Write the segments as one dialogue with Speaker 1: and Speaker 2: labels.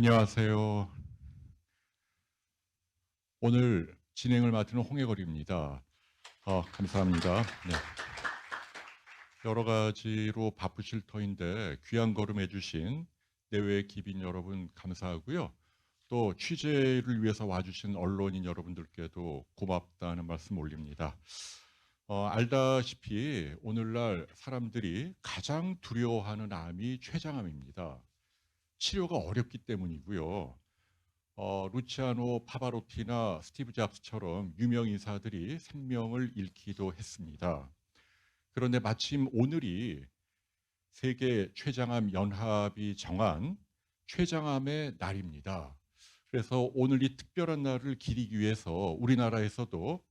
Speaker 1: 안녕하세요. 오늘 진행을 맡은 홍해걸입니다. 감사합니다. 네. 여러 가지로 바쁘실 터인데 귀한 걸음 해주신 내외 기빈 여러분 감사하고요. 또 취재를 위해서 와주신 언론인 여러분들께도 고맙다는 말씀 올립니다. 알다시피 오늘날 사람들이 가장 두려워하는 암이 췌장암입니다. 치료가 어렵기 때문이고요. 루치아노 파바로티나 스티브 잡스처럼 유명 인사들이 생명을 잃기도 했습니다. 그런데 마침 오늘이 세계 췌장암 연합이 정한 췌장암의 날입니다. 그래서 오늘 이 특별한 날을 기리기 위해서 우리나라에서도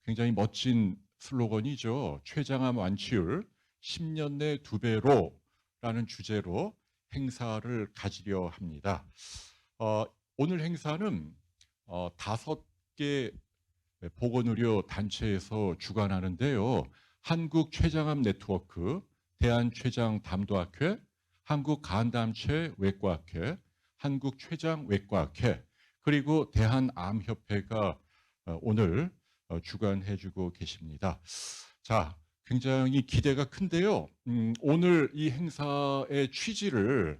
Speaker 1: 굉장히 멋진 슬로건이죠. 췌장암 완치율 10년 내 2배로라는 주제로 행사를 가지려 합니다. 오늘 행사는 5개 보건의료 단체에서 주관하는데요. 한국췌장암 네트워크, 대한췌장담도학회, 한국간담체 외과학회, 한국췌장외과학회, 그리고 대한암협회가 오늘 주관해주고 계십니다. 자, 굉장히 기대가 큰데요. 오늘 이 행사의 취지를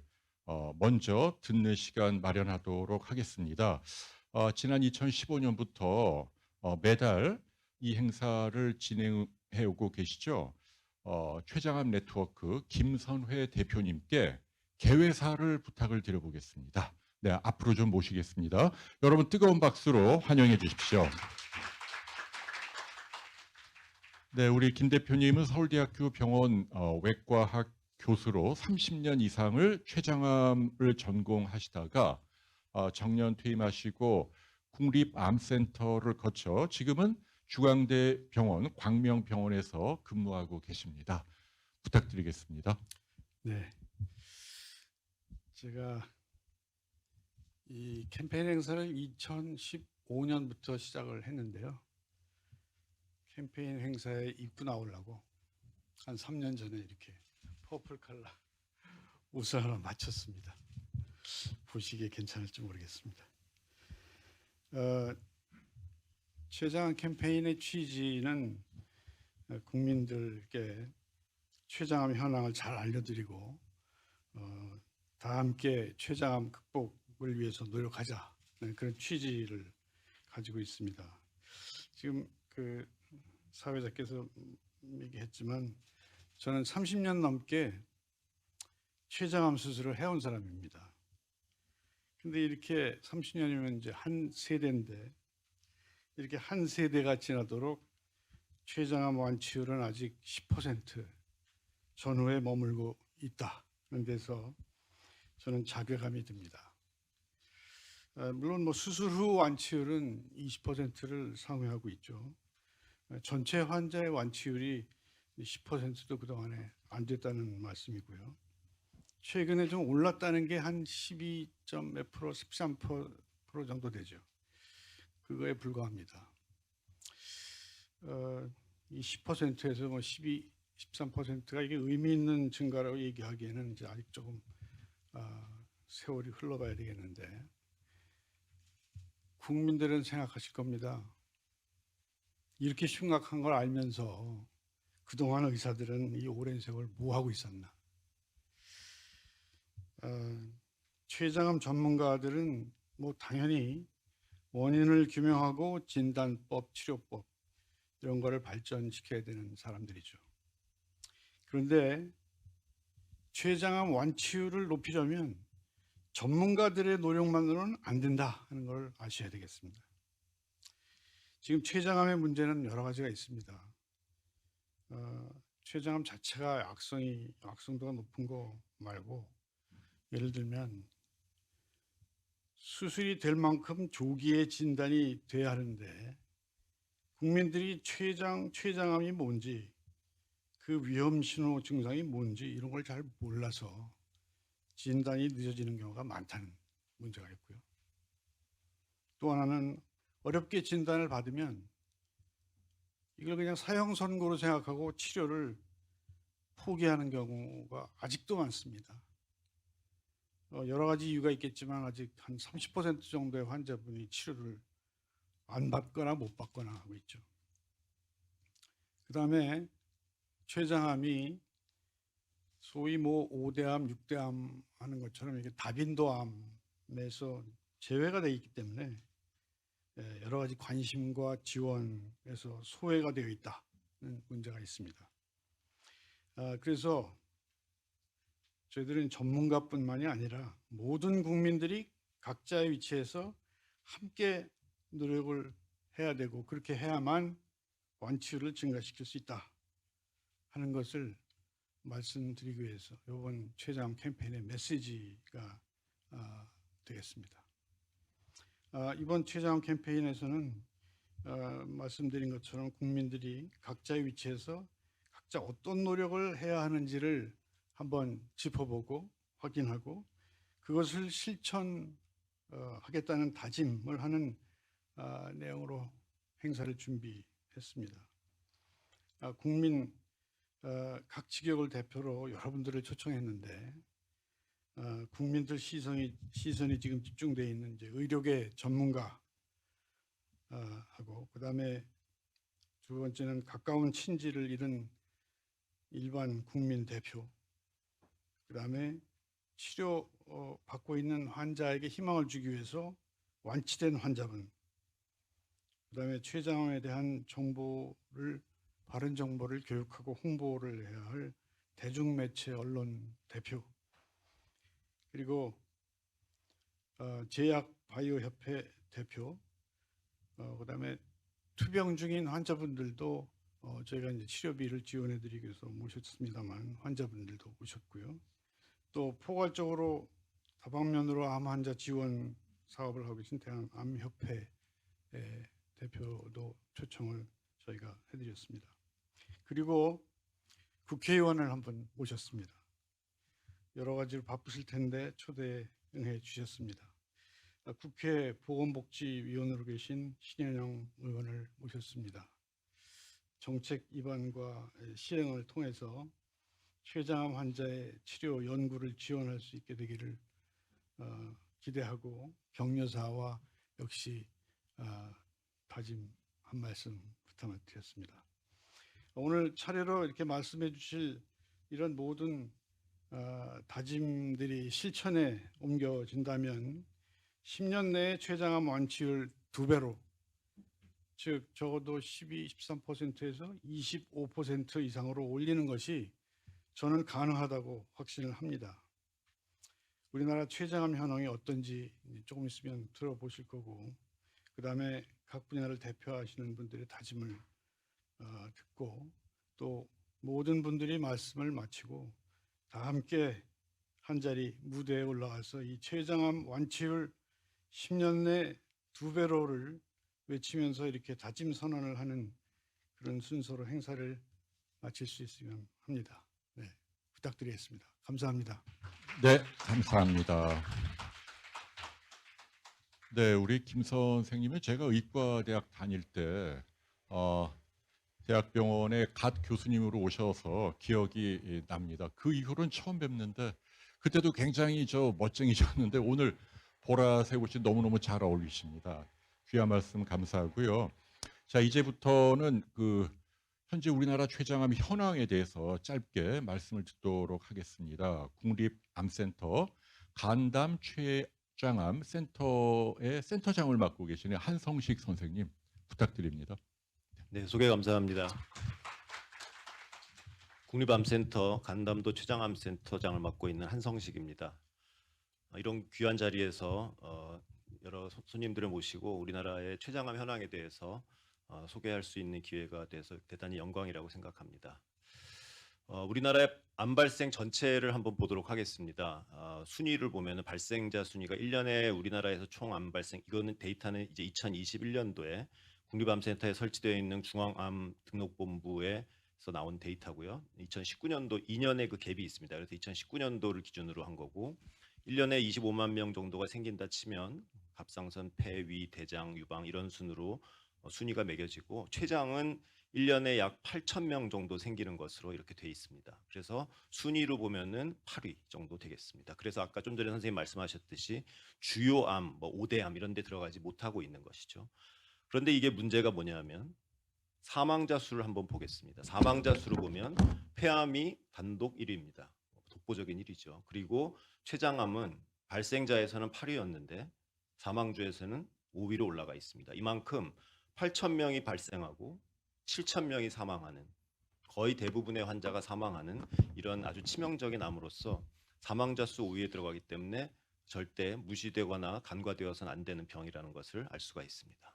Speaker 1: 먼저 듣는 시간 마련하도록 하겠습니다. 지난 2015년부터 매달 이 행사를 진행해 오고 계시죠. 췌장암 네트워크 김선회 대표님께 개회사를 부탁을 드려보겠습니다. 네, 앞으로 좀 모시겠습니다. 여러분 뜨거운 박수로 환영해 주십시오. 네, 우리 김 대표님은 서울대학교 병원 외과학 교수로 30년 이상을 췌장암을 전공하시다가 정년 퇴임하시고 국립암센터를 거쳐 지금은 중앙대 병원 광명병원에서 근무하고 계십니다. 부탁드리겠습니다.
Speaker 2: 네, 제가 이 캠페인 행사를 2015년부터 시작을 했는데요. 캠페인 행사에 입고 나오려고 한 3년 전에 이렇게 퍼플 컬러 옷을 하나 맞췄습니다. 보시기에 괜찮을지 모르겠습니다. 췌장암 캠페인의 취지는 국민들께 췌장암 현황을 잘 알려드리고 다 함께 췌장암 극복을 위해서 노력하자, 그런 취지를 가지고 있습니다. 지금 그 사회자께서 얘기했지만 저는 30년 넘게 췌장암 수술을 해온 사람입니다. 근데 이렇게 30년이면 이제 한 세대인데 이렇게 한 세대가 지나도록 췌장암 완치율은 아직 10% 전후에 머물고 있다는 데서 저는 자괴감이 듭니다. 물론 뭐 수술 후 완치율은 20%를 상회하고 있죠. 전체 환자의 완치율이 10%도 그동안에 안 됐다는 말씀이고요. 최근에 좀 올랐다는 게 한 12몇 프로, 13% 정도 되죠. 그거에 불과합니다. 이 10%에서 뭐 12, 13%가 이게 의미 있는 증가라고 얘기하기에는 이제 아직 조금 세월이 흘러봐야 되겠는데, 국민들은 생각하실 겁니다. 이렇게 심각한 걸 알면서 그동안 의사들은 이 오랜 세월 뭐 하고 있었나? 췌장암 전문가들은 뭐 당연히 원인을 규명하고 진단법, 치료법 이런 거를 발전시켜야 되는 사람들이죠. 그런데 췌장암 완치율을 높이려면 전문가들의 노력만으로는 안 된다 하는 걸 아셔야 되겠습니다. 지금 췌장암의 문제는 여러 가지가 있습니다. 췌장암 자체가 악성도가 높은 거 말고, 예를 들면 수술이 될 만큼 조기에 진단이 돼야 하는데 국민들이 췌장암이 뭔지, 그 위험 신호 증상이 뭔지 이런 걸 잘 몰라서 진단이 늦어지는 경우가 많다는 문제가 있고요. 또 하나는 어렵게 진단을 받으면 이걸 그냥 사형 선고로 생각하고 치료를 포기하는 경우가 아직도 많습니다. 여러 가지 이유가 있겠지만 아직 한 30% 정도의 환자분이 치료를 안 받거나 못 받거나 하고 있죠. 그 다음에 췌장암이 소위 뭐 5대암, 6대암 하는 것처럼 이게 다빈도암에서 제외가 되어 있기 때문에 여러 가지 관심과 지원에서 소외가 되어 있다는 문제가 있습니다. 그래서 저희들은 전문가뿐만이 아니라 모든 국민들이 각자의 위치에서 함께 노력을 해야 되고 그렇게 해야만 완치율을 증가시킬 수 있다 하는 것을 말씀드리기 위해서 이번 췌장암 캠페인의 메시지가 되겠습니다. 이번 췌장암 캠페인에서는 말씀드린 것처럼 국민들이 각자의 위치에서 각자 어떤 노력을 해야 하는지를 한번 짚어보고 확인하고 그것을 실천하겠다는 다짐을 하는 내용으로 행사를 준비했습니다. 국민 각 지역을 대표로 여러분들을 초청했는데 국민들 시선이 지금 집중되어 있는 이제 의료계 전문가 하고 그다음에 두 번째는 가까운 친지를 잃은 일반 국민 대표, 그다음에 치료 받고 있는 환자에게 희망을 주기 위해서 완치된 환자분, 그다음에 췌장암에 대한 정보를 바른 정보를 교육하고 홍보를 해야 할 대중매체 언론 대표, 그리고 제약바이오협회 대표, 그다음에 투병 중인 환자분들도 저희가 이제 치료비를 지원해드리기 위해서 모셨습니다만 환자분들도 오셨고요. 또 포괄적으로 다방면으로 암 환자 지원 사업을 하고 계신 대한암협회 대표도 초청을 저희가 해드렸습니다. 그리고 국회의원을 한번 모셨습니다. 여러 가지로 바쁘실 텐데 초대에 응해 주셨습니다. 국회 보건복지위원으로 계신 신현영 의원을 모셨습니다. 정책 입안과 시행을 통해서 췌장암 환자의 치료 연구를 지원할 수 있게 되기를 기대하고 격려사와 역시 다짐 한 말씀 부탁드렸습니다. 오늘 차례로 이렇게 말씀해 주실 이런 모든 다짐들이 실천에 옮겨진다면 10년 내에 췌장암 완치율 2배로, 즉 적어도 12, 13%에서 25% 이상으로 올리는 것이 저는 가능하다고 확신을 합니다. 우리나라 췌장암 현황이 어떤지 조금 있으면 들어보실 거고, 그 다음에 각 분야를 대표하시는 분들의 다짐을 듣고 또 모든 분들이 말씀을 마치고 다 함께 한자리 무대에 올라가서 이 췌장암 완치율 10년 내 2배로를 외치면서 이렇게 다짐 선언을 하는 그런 순서로 행사를 마칠 수 있으면 합니다. 네, 부탁드리겠습니다. 감사합니다.
Speaker 1: 네, 감사합니다. 네, 우리 김 선생님은 제가 의과대학 다닐 때 대학병원에 갓 교수님으로 오셔서 기억이 납니다. 그 이후로는 처음 뵙는데 그때도 굉장히 멋쟁이셨는데 오늘 보라색 옷이 너무너무 잘 어울리십니다. 귀한 말씀 감사하고요. 자, 이제부터는 현재 우리나라 췌장암 현황에 대해서 짧게 말씀을 듣도록 하겠습니다. 국립암센터 간담 췌장암 센터의 센터장을 맡고 계시는 한성식 선생님 부탁드립니다.
Speaker 3: 네, 소개 감사합니다. 국립암센터 간담도 췌장암센터장을 맡고 있는 한성식입니다. 이런 귀한 자리에서 여러 손님들을 모시고 우리나라의 췌장암 현황에 대해서 소개할 수 있는 기회가 돼서 대단히 영광이라고 생각합니다. 우리나라의 암 발생 전체를 한번 보도록 하겠습니다. 순위를 보면 발생자 순위가 1년에 우리나라에서 총 암 발생, 이거는 데이터는 이제 2021년도에 국립암센터에 설치되어 있는 중앙암 등록본부에서 나온 데이터고요. 2019년도 2년에 그 갭이 있습니다. 그래서 2019년도를 기준으로 한 거고 1년에 25만 명 정도가 생긴다 치면 갑상선, 폐, 위, 대장, 유방 이런 순으로 순위가 매겨지고 췌장은 1년에 약 8,000명 정도 생기는 것으로 이렇게 돼 있습니다. 그래서 순위로 보면은 8위 정도 되겠습니다. 그래서 아까 좀 전에 선생님 말씀하셨듯이 주요 암, 뭐 5대 암 이런 데 들어가지 못하고 있는 것이죠. 그런데 이게 문제가 뭐냐면 사망자 수를 한번 보겠습니다. 사망자 수를 보면 폐암이 단독 1위입니다. 독보적인 1위죠. 그리고 췌장암은 발생자에서는 8위였는데 사망주에서는 5위로 올라가 있습니다. 이만큼 8,000명이 발생하고 7,000명이 사망하는, 거의 대부분의 환자가 사망하는 이런 아주 치명적인 암으로서 사망자 수 5위에 들어가기 때문에 절대 무시되거나 간과되어서는 안 되는 병이라는 것을 알 수가 있습니다.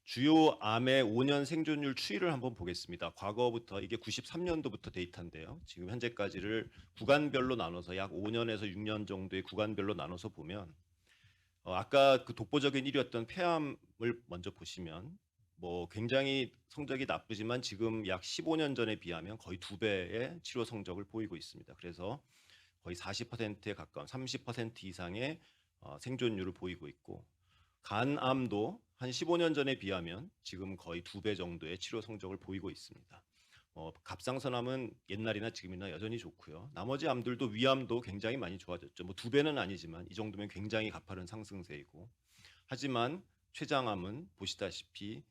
Speaker 3: 주요 암의 5년 생존율 추이를 한번 보겠습니다. 과거부터 이게 93년도부터 데이터인데요. 지금 현재까지를 구간별로 나눠서 약 5년에서 6년 정도의 구간별로 나눠서 보면 아까 그 독보적인 1위였던 폐암을 먼저 보시면 뭐 굉장히 성적이 나쁘지만 지금 약 15년 전에 비하면 거의 2배의 치료 성적을 보이고 있습니다. 그래서 거의 40%에 가까운 30% 이상의 생존율을 보이고 있고, 간암도 한 15년 전에 비하면 지금 거의 2배 정도의 치료 성적을 보이고 있습니다. 갑상선암은 옛날이나 지금이나 여전히 좋고요. 나머지 암들도 위암도 굉장히 많이 좋아졌죠. 뭐 2배는 아니지만 이 정도면 굉장히 가파른 상승세이고, 하지만 췌장암은 보시다시피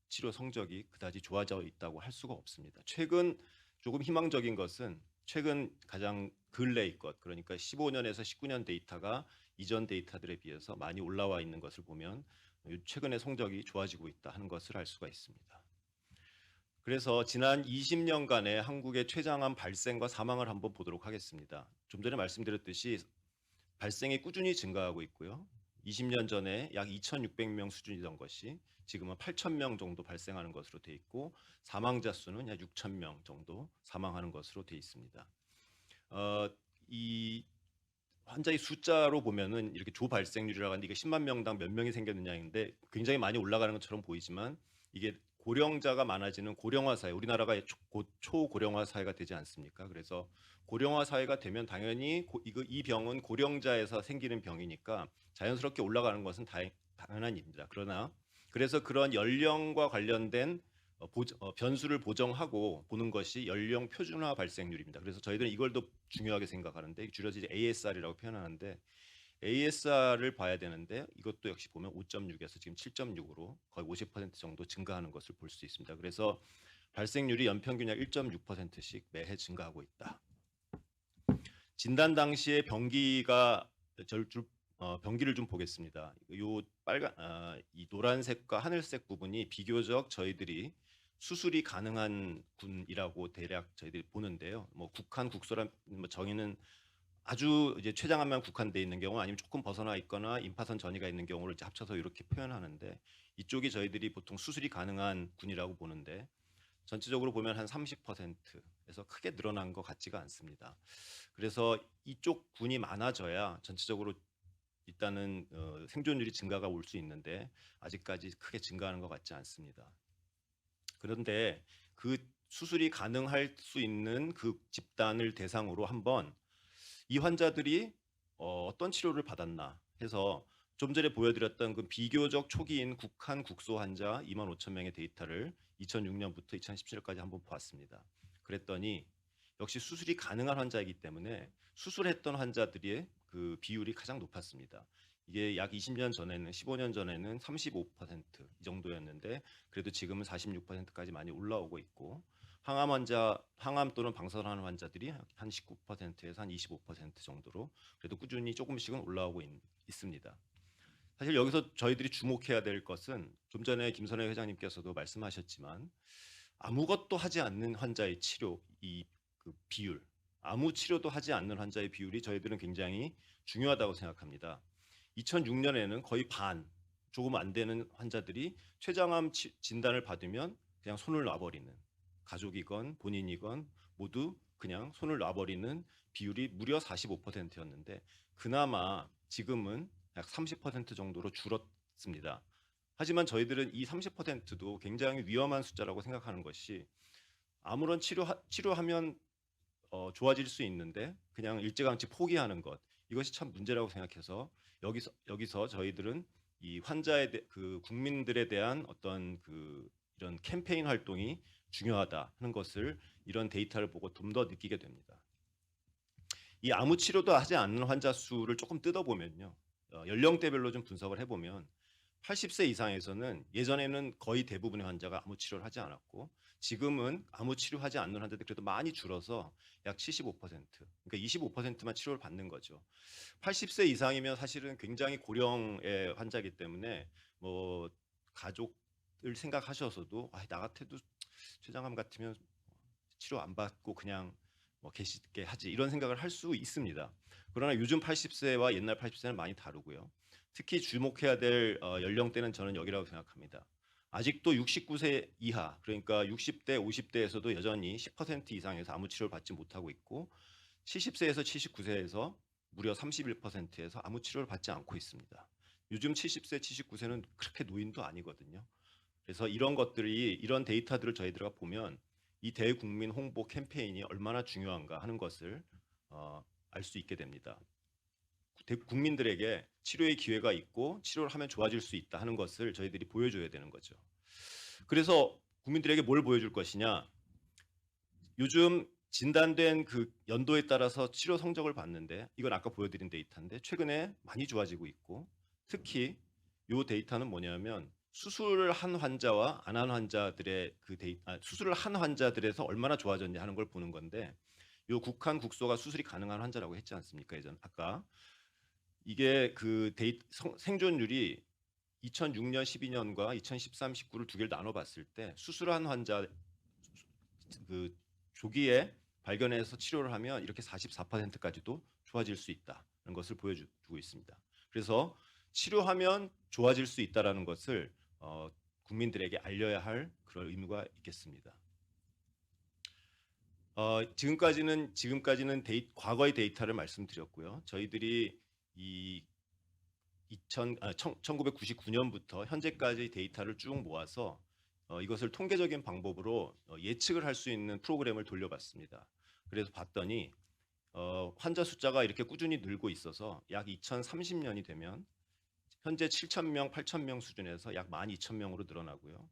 Speaker 3: 치료 성적이 그다지 좋아져 있다고 할 수가 없습니다. 최근 조금 희망적인 것은 최근 가장 근래의 것, 그러니까 15년에서 19년 데이터가 이전 데이터들에 비해서 많이 올라와 있는 것을 보면 최근의 성적이 좋아지고 있다 하는 것을 알 수가 있습니다. 그래서 지난 20년간의 한국의 췌장암 발생과 사망을 한번 보도록 하겠습니다. 좀 전에 말씀드렸듯이 발생이 꾸준히 증가하고 있고요. 20년 전에 약 2,600명 수준이던 것이 지금은 8,000명 정도 발생하는 것으로 돼 있고, 사망자 수는 약 6,000명 정도 사망하는 것으로 돼 있습니다. 이 환자의 숫자로 보면은 이렇게 조 발생률이라고 하는데 이게 10만 명당 몇 명이 생겼느냐인데 굉장히 많이 올라가는 것처럼 보이지만, 이게 고령자가 많아지는 고령화 사회, 우리나라가 곧 초고령화 사회가 되지 않습니까? 그래서 고령화 사회가 되면 당연히 이 병은 고령자에서 생기는 병이니까 자연스럽게 올라가는 것은 당연한 일입니다. 그러나 그래서 그런 연령과 관련된 변수를 보정하고 보는 것이 연령 표준화 발생률입니다. 그래서 저희들은 이걸 더 중요하게 생각하는데, 줄여서 이제 ASR이라고 표현하는데, ASR을 봐야 되는데 이것도 역시 보면 5.6에서 지금 7.6으로 거의 50% 정도 증가하는 것을 볼 수 있습니다. 그래서 발생률이 연평균 약 1.6%씩 매해 증가하고 있다. 진단 당시에 병기를 좀 보겠습니다. 이 노란색과 하늘색 부분이 비교적 저희들이 수술이 가능한 군이라고 대략 저희들이 보는데요. 뭐 국한 국소란 정의는 아주 이제 췌장암만 국한돼 있는 경우, 아니면 조금 벗어나 있거나 임파선 전이가 있는 경우를 이제 합쳐서 이렇게 표현하는데, 이쪽이 저희들이 보통 수술이 가능한 군이라고 보는데 전체적으로 보면 한 30%에서 크게 늘어난 것 같지가 않습니다. 그래서 이쪽 군이 많아져야 전체적으로 일단은 생존율이 증가가 올 수 있는데 아직까지 크게 증가하는 것 같지 않습니다. 그런데 그 수술이 가능할 수 있는 그 집단을 대상으로 한번 이 환자들이 어떤 치료를 받았나 해서 좀 전에 보여드렸던 그 비교적 초기인 국한 국소 환자 25,000명의 데이터를 2006년부터 2017년까지 한번 보았습니다. 그랬더니 역시 수술이 가능한 환자이기 때문에 수술했던 환자들의 그 비율이 가장 높았습니다. 이게 약 20년 전에는, 15년 전에는 35%이 정도였는데 그래도 지금은 46%까지 많이 올라오고 있고, 항암 또는 방사선하는 환자들이 한 19%에서 한 25% 정도로 그래도 꾸준히 조금씩은 올라오고 있습니다. 사실 여기서 저희들이 주목해야 될 것은 좀 전에 김선혜 회장님께서도 말씀하셨지만 아무것도 하지 않는 환자의 치료, 그 비율, 아무 치료도 하지 않는 환자의 비율이 저희들은 굉장히 중요하다고 생각합니다. 2006년에는 거의 반, 조금 안 되는 환자들이 췌장암 진단을 받으면 그냥 손을 놔버리는, 가족이건 본인이건 모두 그냥 손을 놔버리는 비율이 무려 45%였는데 그나마 지금은 약 30% 정도로 줄었습니다. 하지만 저희들은 이 30%도 굉장히 위험한 숫자라고 생각하는 것이, 아무런 치료하면 좋아질 수 있는데 그냥 일찌감치 포기하는 것, 이것이 참 문제라고 생각해서 여기서 저희들은 이 환자의 그 국민들에 대한 어떤 그 이런 캠페인 활동이 중요하다 하는 것을 이런 데이터를 보고 좀 더 느끼게 됩니다. 이 아무 치료도 하지 않는 환자 수를 조금 뜯어보면요. 연령대별로 좀 분석을 해보면 80세 이상에서는 예전에는 거의 대부분의 환자가 아무 치료를 하지 않았고 지금은 아무 치료하지 않는 환자들이 그래도 많이 줄어서 약 75%, 그러니까 25%만 치료를 받는 거죠. 80세 이상이면 사실은 굉장히 고령의 환자이기 때문에 뭐 가족을 생각하셔서도 나 같아도 췌장암 같으면 치료 안 받고 그냥 뭐 계시게 하지 이런 생각을 할 수 있습니다. 그러나 요즘 80세와 옛날 80세는 많이 다르고요. 특히 주목해야 될 연령대는 저는 여기라고 생각합니다. 아직도 69세 이하, 그러니까 60대, 50대에서도 여전히 10% 이상에서 아무 치료를 받지 못하고 있고 70세에서 79세에서 무려 31%에서 아무 치료를 받지 않고 있습니다. 요즘 70세, 79세는 그렇게 노인도 아니거든요. 그래서 이런 것들이 이런 데이터들을 저희들가 보면 이 대국민 홍보 캠페인이 얼마나 중요한가 하는 것을 알 수 있게 됩니다. 국민들에게 치료의 기회가 있고 치료를 하면 좋아질 수 있다 하는 것을 저희들이 보여줘야 되는 거죠. 그래서 국민들에게 뭘 보여줄 것이냐? 요즘 진단된 그 연도에 따라서 치료 성적을 봤는데 이건 아까 보여드린 데이터인데 최근에 많이 좋아지고 있고 특히 이 데이터는 뭐냐면 수술을 한 환자와 안 한 환자들의 수술을 한 환자들에서 얼마나 좋아졌냐 하는 걸 보는 건데 요 국한 국소가 수술이 가능한 환자라고 했지 않습니까? 예전 아까 이게 그 생존율이 2006년, 12년과 2013, 19를 두 개를 나눠 봤을 때 수술한 환자 그 조기에 발견해서 치료를 하면 이렇게 44%까지도 좋아질 수 있다는 것을 보여주고 있습니다. 그래서 치료하면 좋아질 수 있다라는 것을 국민들에게 알려야 할 그런 의무가 있겠습니다. 지금까지는 과거의 데이터를 말씀드렸고요. 저희들이 1999년부터 현재까지 데이터를 쭉 모아서 이것을 통계적인 방법으로 예측을 할 수 있는 프로그램을 돌려봤습니다. 그래서 봤더니 환자 숫자가 이렇게 꾸준히 늘고 있어서 약 2030년이 되면 현재 7,000명, 8,000명 수준에서 약 12,000명으로 늘어나고요.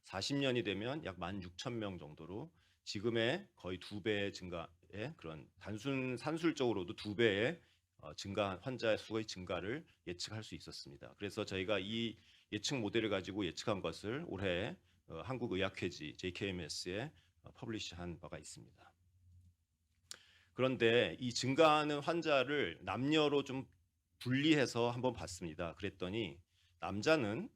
Speaker 3: 40년이 되면 약 16,000명 정도로 지금의 거의 2배의 증가의 그런 단순 산술적으로도 2배의 증가 환자의 수의 증가를 예측할 수 있었습니다. 그래서 저희가 이 예측 모델을 가지고 예측한 것을 올해 한국의학회지 JKMS에 퍼블리시한 바가 있습니다. 그런데 이 증가하는 환자를 남녀로 좀 분리해서 한번 봤습니다. 그랬더니 남자는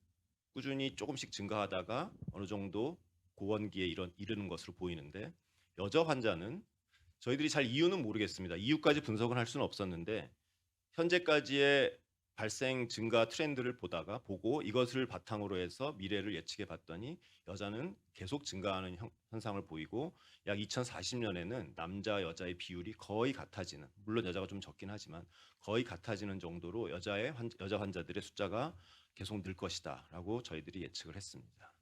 Speaker 3: 꾸준히 조금씩 증가하다가 어느 정도 고원기에 이르는 것으로 보이는데 여자 환자는 저희들이 잘 이유는 모르겠습니다. 이유까지 분석을 할 수는 없었는데 현재까지의 발생 증가 트렌드를 보고 이것을 바탕으로 해서 미래를 예측해 봤더니 여자는 계속 증가하는 현상을 보이고 약 2040년에는 남자 여자의 비율이 거의 같아지는, 물론 여자가 좀 적긴 하지만 거의 같아지는 정도로 여자 환자들의 숫자가 계속 늘 것이다라고 저희들이 예측을 했습니다.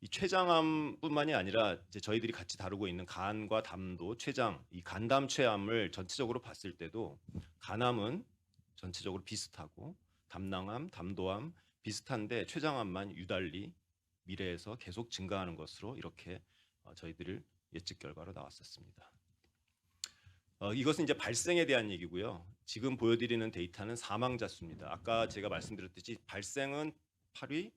Speaker 3: 이 췌장암뿐만이 아니라 이제 저희들이 같이 다루고 있는 간과 담도, 췌장, 이 간담췌암을 전체적으로 봤을 때도 간암은 전체적으로 비슷하고 담낭암, 담도암 비슷한데 췌장암만 유달리 미래에서 계속 증가하는 것으로 이렇게 저희들 예측 결과로 나왔었습니다. 이것은 이제 발생에 대한 얘기고요. 지금 보여드리는 데이터는 사망자 수입니다. 아까 제가 말씀드렸듯이 발생은 8위,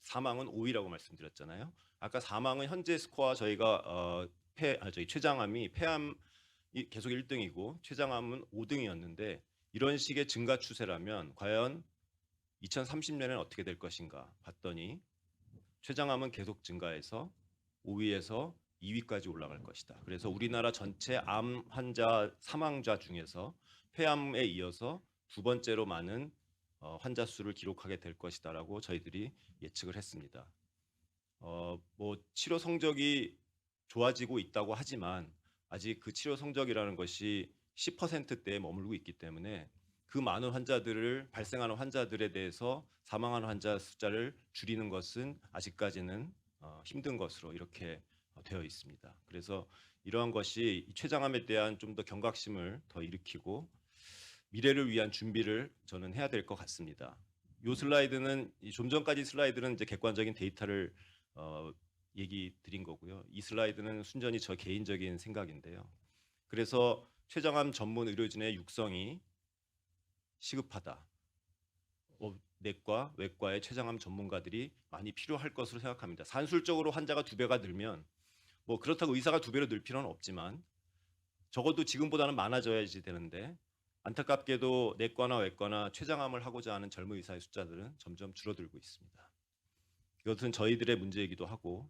Speaker 3: 사망은 5위라고 말씀드렸잖아요. 아까 사망은 현재 스코어 저희가 췌장암이 폐암이 계속 1등이고 췌장암은 5등이었는데 이런 식의 증가 추세라면 과연 2030년에는 어떻게 될 것인가 봤더니 췌장암은 계속 증가해서 5위에서 2위까지 올라갈 것이다. 그래서 우리나라 전체 암 환자 사망자 중에서 폐암에 이어서 두 번째로 많은 환자 수를 기록하게 될 것이다라고 저희들이 예측을 했습니다. 뭐 치료 성적이 좋아지고 있다고 하지만 아직 그 치료 성적이라는 것이 10%대에 머물고 있기 때문에 그 많은 발생하는 환자들에 대해서 사망하는 환자 숫자를 줄이는 것은 아직까지는 힘든 것으로 이렇게 되어 있습니다. 그래서 이러한 것이 췌장암에 대한 좀 더 경각심을 더 일으키고 미래를 위한 준비를 저는 해야 될 것 같습니다. 요 슬라이드는 좀 전까지 슬라이드는 이제 객관적인 데이터를 얘기 드린 거고요. 이 슬라이드는 순전히 저 개인적인 생각인데요. 그래서 췌장암 전문 의료진의 육성이 시급하다. 내과, 외과의 췌장암 전문가들이 많이 필요할 것으로 생각합니다. 산술적으로 환자가 2배가 늘면 뭐 그렇다고 의사가 2배로 늘 필요는 없지만 적어도 지금보다는 많아져야지 되는데 안타깝게도 내과나 외과나 췌장암을 하고자 하는 젊은 의사의 숫자들은 점점 줄어들고 있습니다. 이것은 저희들의 문제이기도 하고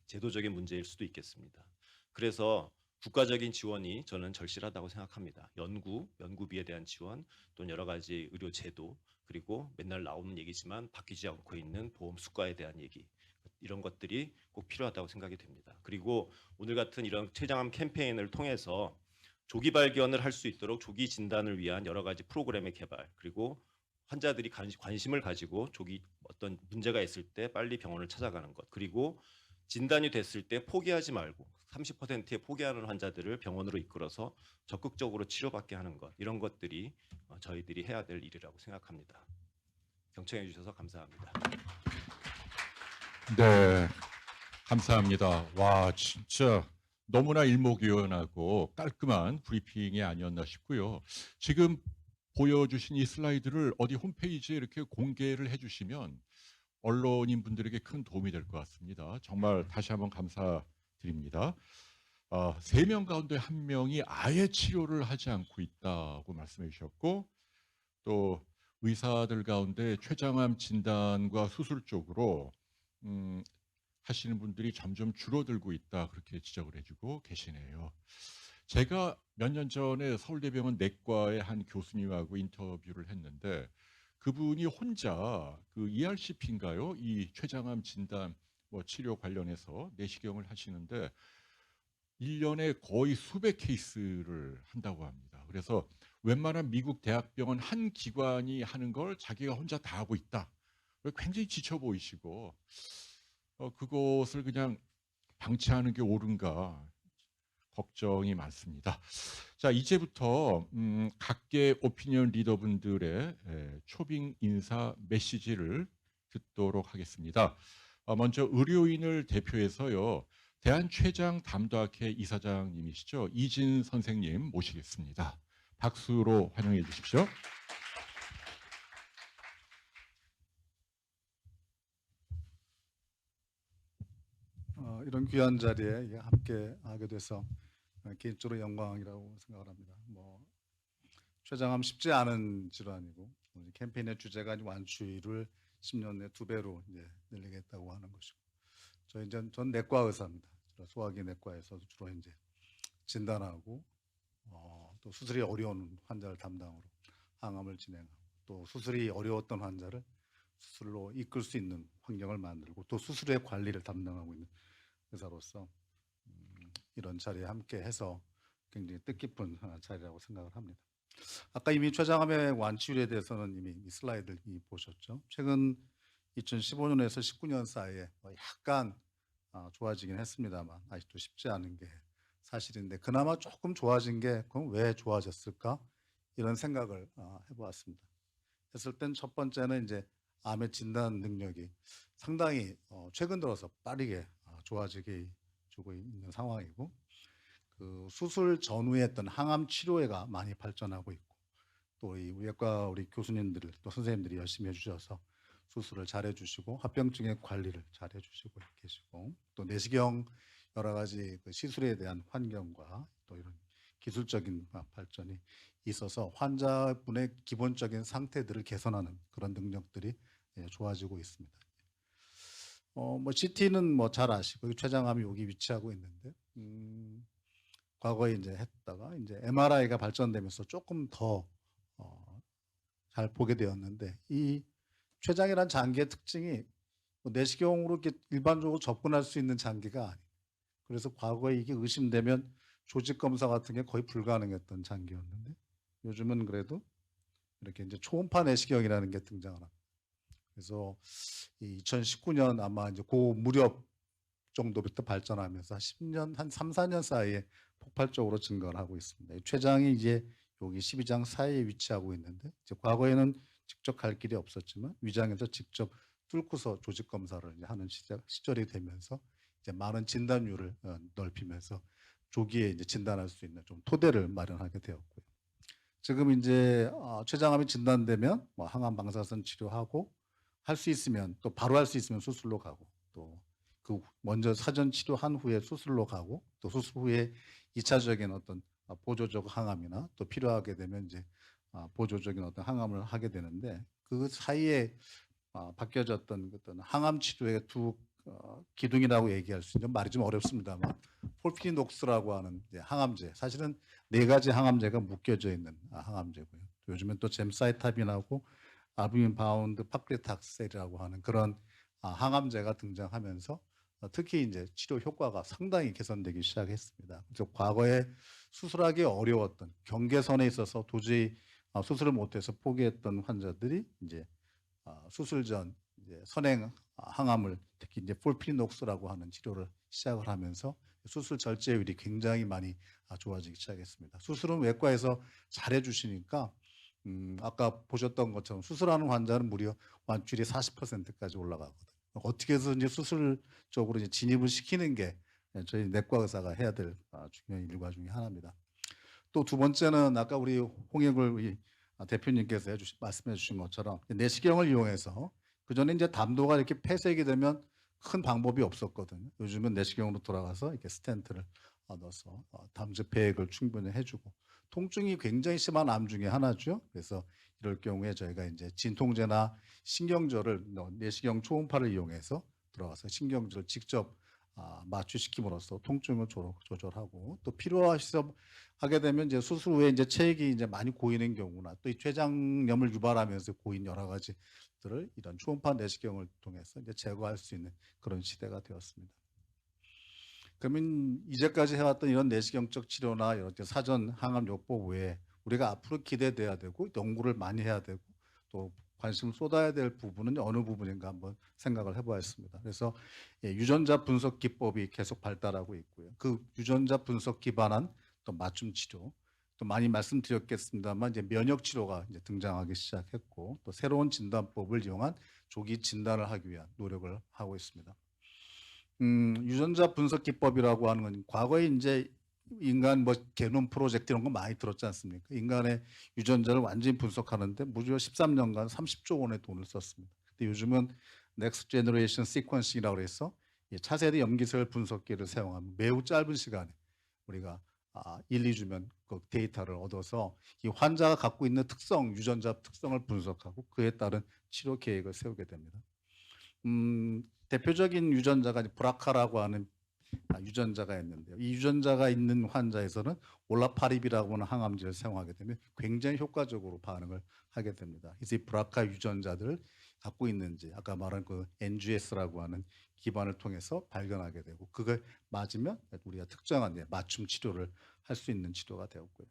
Speaker 3: 제도적인 문제일 수도 있겠습니다. 그래서 국가적인 지원이 저는 절실하다고 생각합니다. 연구비에 대한 지원, 또는 여러 가지 의료 제도, 그리고 맨날 나오는 얘기지만 바뀌지 않고 있는 보험 수가에 대한 얘기, 이런 것들이 꼭 필요하다고 생각이 됩니다. 그리고 오늘 같은 이런 췌장암 캠페인을 통해서 조기 발견을 할 수 있도록 조기 진단을 위한 여러 가지 프로그램의 개발, 그리고 환자들이 관심을 가지고 조기 어떤 문제가 있을 때 빨리 병원을 찾아가는 것, 그리고 진단이 됐을 때 포기하지 말고 30%의 포기하는 환자들을 병원으로 이끌어서 적극적으로 치료받게 하는 것, 이런 것들이 저희들이 해야 될 일이라고 생각합니다. 경청해 주셔서 감사합니다.
Speaker 1: 네, 감사합니다. 와, 진짜 너무나 일목요연하고 깔끔한 브리핑이 아니었나 싶고요. 지금 보여주신 이 슬라이드를 어디 홈페이지에 이렇게 공개를 해주시면 언론인 분들에게 큰 도움이 될 것 같습니다. 정말 다시 한번 감사드립니다. 3명 가운데 1명이 아예 치료를 하지 않고 있다고 말씀해 주셨고, 또 의사들 가운데 췌장암 진단과 수술 쪽으로 하시는 분들이 점점 줄어들고 있다, 그렇게 지적을 해주고 계시네요. 제가 몇 년 전에 서울대병원 내과의 한 교수님하고 인터뷰를 했는데 그분이 혼자 그 ERCP인가요? 이 췌장암 진단 뭐 치료 관련해서 내시경을 하시는데 1년에 거의 수백 케이스를 한다고 합니다. 그래서 웬만한 미국 대학병원 한 기관이 하는 걸 자기가 혼자 다 하고 있다. 굉장히 지쳐 보이시고 그것을 그냥 방치하는 게 옳은가 걱정이 많습니다. 자, 이제부터 각계 오피니언 리더분들의 초빙 인사 메시지를 듣도록 하겠습니다. 먼저 의료인을 대표해서요, 대한췌장 담도학회 이사장님이시죠, 이진 선생님 모시겠습니다. 박수로 환영해 주십시오.
Speaker 4: 이런 귀한 자리에 함께 하게 돼서 개인적으로 영광이라고 생각을 합니다. 췌장암 쉽지 않은 질환이고 캠페인의 주제가 완치율을 10년 내 2배로 이제 늘리겠다고 하는 것이고, 전 내과 의사입니다. 소화기 내과에서 주로 이제 진단하고 또 수술이 어려운 환자를 담당으로 항암을 진행하고, 또 수술이 어려웠던 환자를 수술로 이끌 수 있는 환경을 만들고, 또 수술의 관리를 담당하고 있는 의사로서 이런 자리에 함께 해서 굉장히 뜻깊은 자리라고 생각을 합니다. 아까 이미 췌장암의 완치율에 대해서는 이미 이 슬라이드를 이미 보셨죠. 최근 2015년에서 19년 사이에 약간 좋아지긴 했습니다만 아직도 쉽지 않은 게 사실인데, 그나마 조금 좋아진 게 그럼 왜 좋아졌을까? 이런 생각을 해보았습니다. 했을 땐 첫 번째는 이제 암의 진단 능력이 상당히 최근 들어서 빠르게 좋아지게 주고 있는 상황이고, 그 수술 전후에 했던 항암 치료가 많이 발전하고 있고, 또 우리 외과 우리 교수님들 또 선생님들이 열심히 해주셔서 수술을 잘 해주시고 합병증의 관리를 잘 해주시고 계시고, 또 내시경 여러 가지 그 시술에 대한 환경과 또 이런 기술적인 발전이 있어서 환자분의 기본적인 상태들을 개선하는 그런 능력들이 좋아지고 있습니다. CT는 잘 아시고 췌장암이 여기 위치하고 있는데, 과거에 이제 했다가 이제 MRI가 발전되면서 조금 더 잘 보게 되었는데, 이 췌장이란 장기의 특징이 내시경으로 이렇게 일반적으로 접근할 수 있는 장기가 아니에요. 그래서 과거에 이게 의심되면 조직 검사 같은 게 거의 불가능했던 장기였는데, 요즘은 그래도 이렇게 이제 초음파 내시경이라는 게 등장을 합니다. 그래서 2019년 아마 이제 그 무렵 정도부터 발전하면서 한 3, 4년 사이에 폭발적으로 증가를 하고 있습니다. 췌장이 이제 여기 12장 사이에 위치하고 있는데, 이제 과거에는 직접 갈 길이 없었지만 위장에서 직접 뚫고서 조직 검사를 이제 하는 시절이 되면서 이제 많은 진단율을 넓히면서 조기에 이제 진단할 수 있는 좀 토대를 마련하게 되었고요. 지금 이제 췌장암이 진단되면 뭐 항암 방사선 치료하고 할 수 있으면 또 바로 할 수 있으면 수술로 가고 또 그 먼저 사전 치료한 후에 수술로 가고 또 수술 후에 2차적인 어떤 보조적 항암이나 또 필요하게 되면 이제 보조적인 어떤 항암을 하게 되는데 그 사이에 바뀌어졌던 어떤 항암 치료의 두 기둥이라고 얘기할 수 있는 말이 좀 어렵습니다만 폴피녹스라고 하는 이제 항암제 사실은 4가지 항암제가 묶여져 있는 항암제고요. 요즘엔 또 젬사이타빈하고 알부민 바운드 파크리탁셀이라고 하는 그런 항암제가 등장하면서 특히 이제 치료 효과가 상당히 개선되기 시작했습니다. 그래서 과거에 수술하기 어려웠던 경계선에 있어서 도저히 수술을 못해서 포기했던 환자들이 이제 수술 전 이제 선행 항암을 특히 이제 폴피녹스라고 하는 치료를 시작을 하면서 수술 절제율이 굉장히 많이 좋아지기 시작했습니다. 수술은 외과에서 잘해 주시니까 아까 보셨던 것처럼 수술하는 환자는 무려 완출이 40%까지 올라가거든요. 어떻게 해서 이제 수술 쪽으로 이제 진입을 시키는 게 저희 내과 의사가 해야 될 중요한 일과 중에 하나입니다. 또 두 번째는 아까 우리 홍익을 우리 대표님께서 말씀해 주신 것처럼 내시경을 이용해서 그전에 이제 담도가 이렇게 폐색이 되면 큰 방법이 없었거든요. 요즘은 내시경으로 돌아가서 이렇게 스텐트를 넣어서 담즙 배액을 충분히 해주고 통증이 굉장히 심한 암 중에 하나죠. 그래서 이럴 경우에 저희가 이제 진통제나 신경절을 내시경 초음파를 이용해서 들어가서 신경절을 직접 마취시킴으로써 통증을 조절하고 또 필요하셔서 하게 되면 이제 수술 후에 이제 체액이 이제 많이 고이는 경우나 또 이 췌장염을 유발하면서 고인 여러 가지들을 이런 초음파 내시경을 통해서 이제 제거할 수 있는 그런 시대가 되었습니다. 그러면 이제까지 해왔던 이런 내시경적 치료나 이런 사전 항암 요법 외에 우리가 앞으로 기대돼야 되고 연구를 많이 해야 되고 또 관심을 쏟아야 될 부분은 어느 부분인가 한번 생각을 해보았습니다. 그래서 유전자 분석 기법이 계속 발달하고 있고요. 그 유전자 분석 기반한 또 맞춤 치료, 또 많이 말씀드렸겠습니다만 이제 면역 치료가 이제 등장하기 시작했고 또 새로운 진단법을 이용한 조기 진단을 하기 위한 노력을 하고 있습니다. 유전자 분석 기법이라고 하는 건 과거에 이제 인간 뭐 게놈 프로젝트 이런 거 많이 들었지 않습니까? 인간의 유전자를 완전히 분석하는데 무려 13년간 30조 원의 돈을 썼습니다. 근데 요즘은 넥스트 제너레이션 시퀀싱이라고 해서 차세대 염기설 분석기를 사용하면 매우 짧은 시간에 우리가 1, 2주면 그 데이터를 얻어서 이 환자가 갖고 있는 특성, 유전자 특성을 분석하고 그에 따른 치료 계획을 세우게 됩니다. 대표적인 유전자가 브라카라고 하는 유전자가 있는데요. 이 유전자가 있는 환자에서는 올라파립이라고 하는 항암제를 사용하게 되면 굉장히 효과적으로 반응을 하게 됩니다. 그래서 이 브라카 유전자들을 갖고 있는지 아까 말한 그 NGS라고 하는 기반을 통해서 발견하게 되고 그걸 맞으면 우리가 특정한 맞춤 치료를 할 수 있는 치료가 되었고요.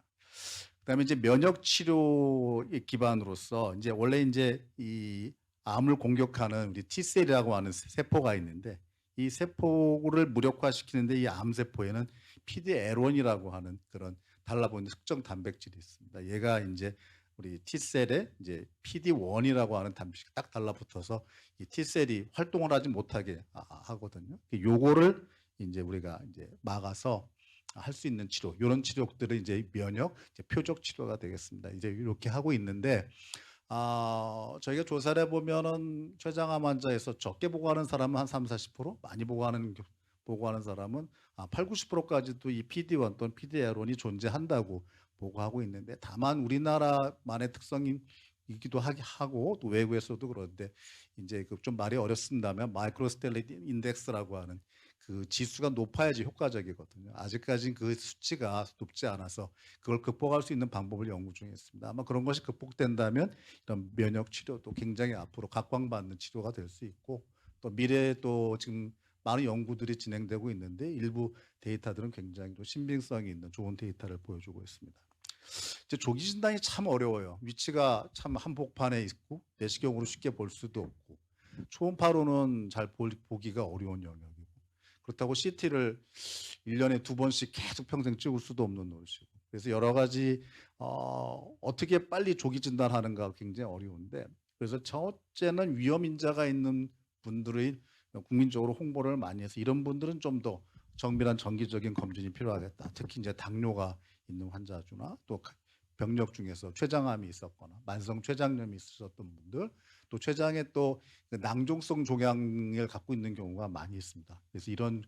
Speaker 4: 그다음에 이제 면역 치료의 기반으로서 이제 원래 이제 이 암을 공격하는 우리 T셀이라고 하는 세포가 있는데 이 세포를 무력화시키는데 이 암세포에는 PD-L1이라고 하는 그런 달라붙는 특정 단백질이 있습니다. 얘가 이제 우리 T셀에 이제 PD-1이라고 하는 단백질이 딱 달라붙어서 이 T셀이 활동을 하지 못하게 하거든요. 요거를 이제 우리가 이제 막아서 할 수 있는 치료, 이런 치료들은 이제 면역, 이제 표적 치료가 되겠습니다. 이제 이렇게 하고 있는데 저희가 조사를 해보면은 췌장암 환자에서 적게 보고하는 사람은 한 30-40%, 많이 보고하는 사람은 80-90%까지도 이 PD-1 또는 PD-L1이 존재한다고 보고하고 있는데 다만 우리나라만의 특성이기도 하고 또 외국에서도 그런데 이제 그 좀 말이 어렵습니다만 마이크로스텔릿 인덱스라고 하는 그 지수가 높아야지 효과적이거든요. 아직까지는 그 수치가 높지 않아서 그걸 극복할 수 있는 방법을 연구 중에 있습니다. 아마 그런 것이 극복된다면 이런 면역 치료도 굉장히 앞으로 각광받는 치료가 될 수 있고 또 미래에 또 지금 많은 연구들이 진행되고 있는데 일부 데이터들은 굉장히 또 신빙성이 있는 좋은 데이터를 보여주고 있습니다. 이제 조기 진단이 참 어려워요. 위치가 참 한복판에 있고 내시경으로 쉽게 볼 수도 없고 초음파로는 잘 보기가 어려운 영역이고 그렇다고 CT를 1년에 2번씩 계속 평생 찍을 수도 없는 노릇이고 그래서 여러 가지 어떻게 빨리 조기 진단하는가 굉장히 어려운데, 그래서 첫째는 위험 인자가 있는 분들의 국민적으로 홍보를 많이 해서 이런 분들은 좀 더 정밀한 정기적인 검진이 필요하겠다. 특히 이제 당뇨가 있는 환자주나 또 병력 중에서 췌장암이 있었거나 만성 췌장염이 있으셨던 분들, 또 췌장에 또 낭종성 종양을 갖고 있는 경우가 많이 있습니다. 그래서 이런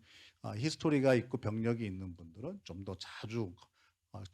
Speaker 4: 히스토리가 있고 병력이 있는 분들은 좀 더 자주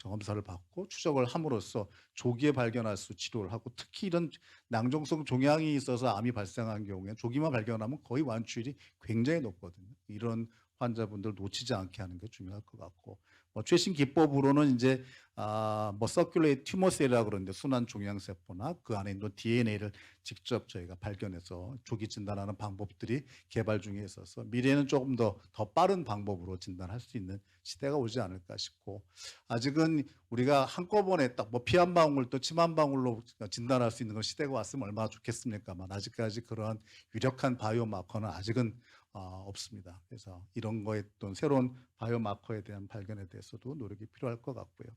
Speaker 4: 검사를 받고 추적을 함으로써 조기에 발견할 수 치료를 하고, 특히 이런 낭종성 종양이 있어서 암이 발생한 경우에 조기만 발견하면 거의 완치율이 굉장히 높거든요. 이런 환자분들 놓치지 않게 하는 게 중요할 것 같고, 최신 기법으로는 이제 뭐 서큘레이트 튜머셀이라고 그러는데 순환 종양세포나 그 안에 있는 DNA를 직접 저희가 발견해서 조기 진단하는 방법들이 개발 중에 있어서 미래에는 조금 더 빠른 방법으로 진단할 수 있는 시대가 오지 않을까 싶고, 아직은 우리가 한꺼번에 딱 뭐 피 한 방울 또 침 한 방울로 진단할 수 있는 그런 시대가 왔으면 얼마나 좋겠습니까만, 아직까지 그러한 유력한 바이오마커는 아직은 없습니다. 그래서 이런 거에 또 새로운 바이오마커에 대한 발견에 대해서도 노력이 필요할 것 같고요.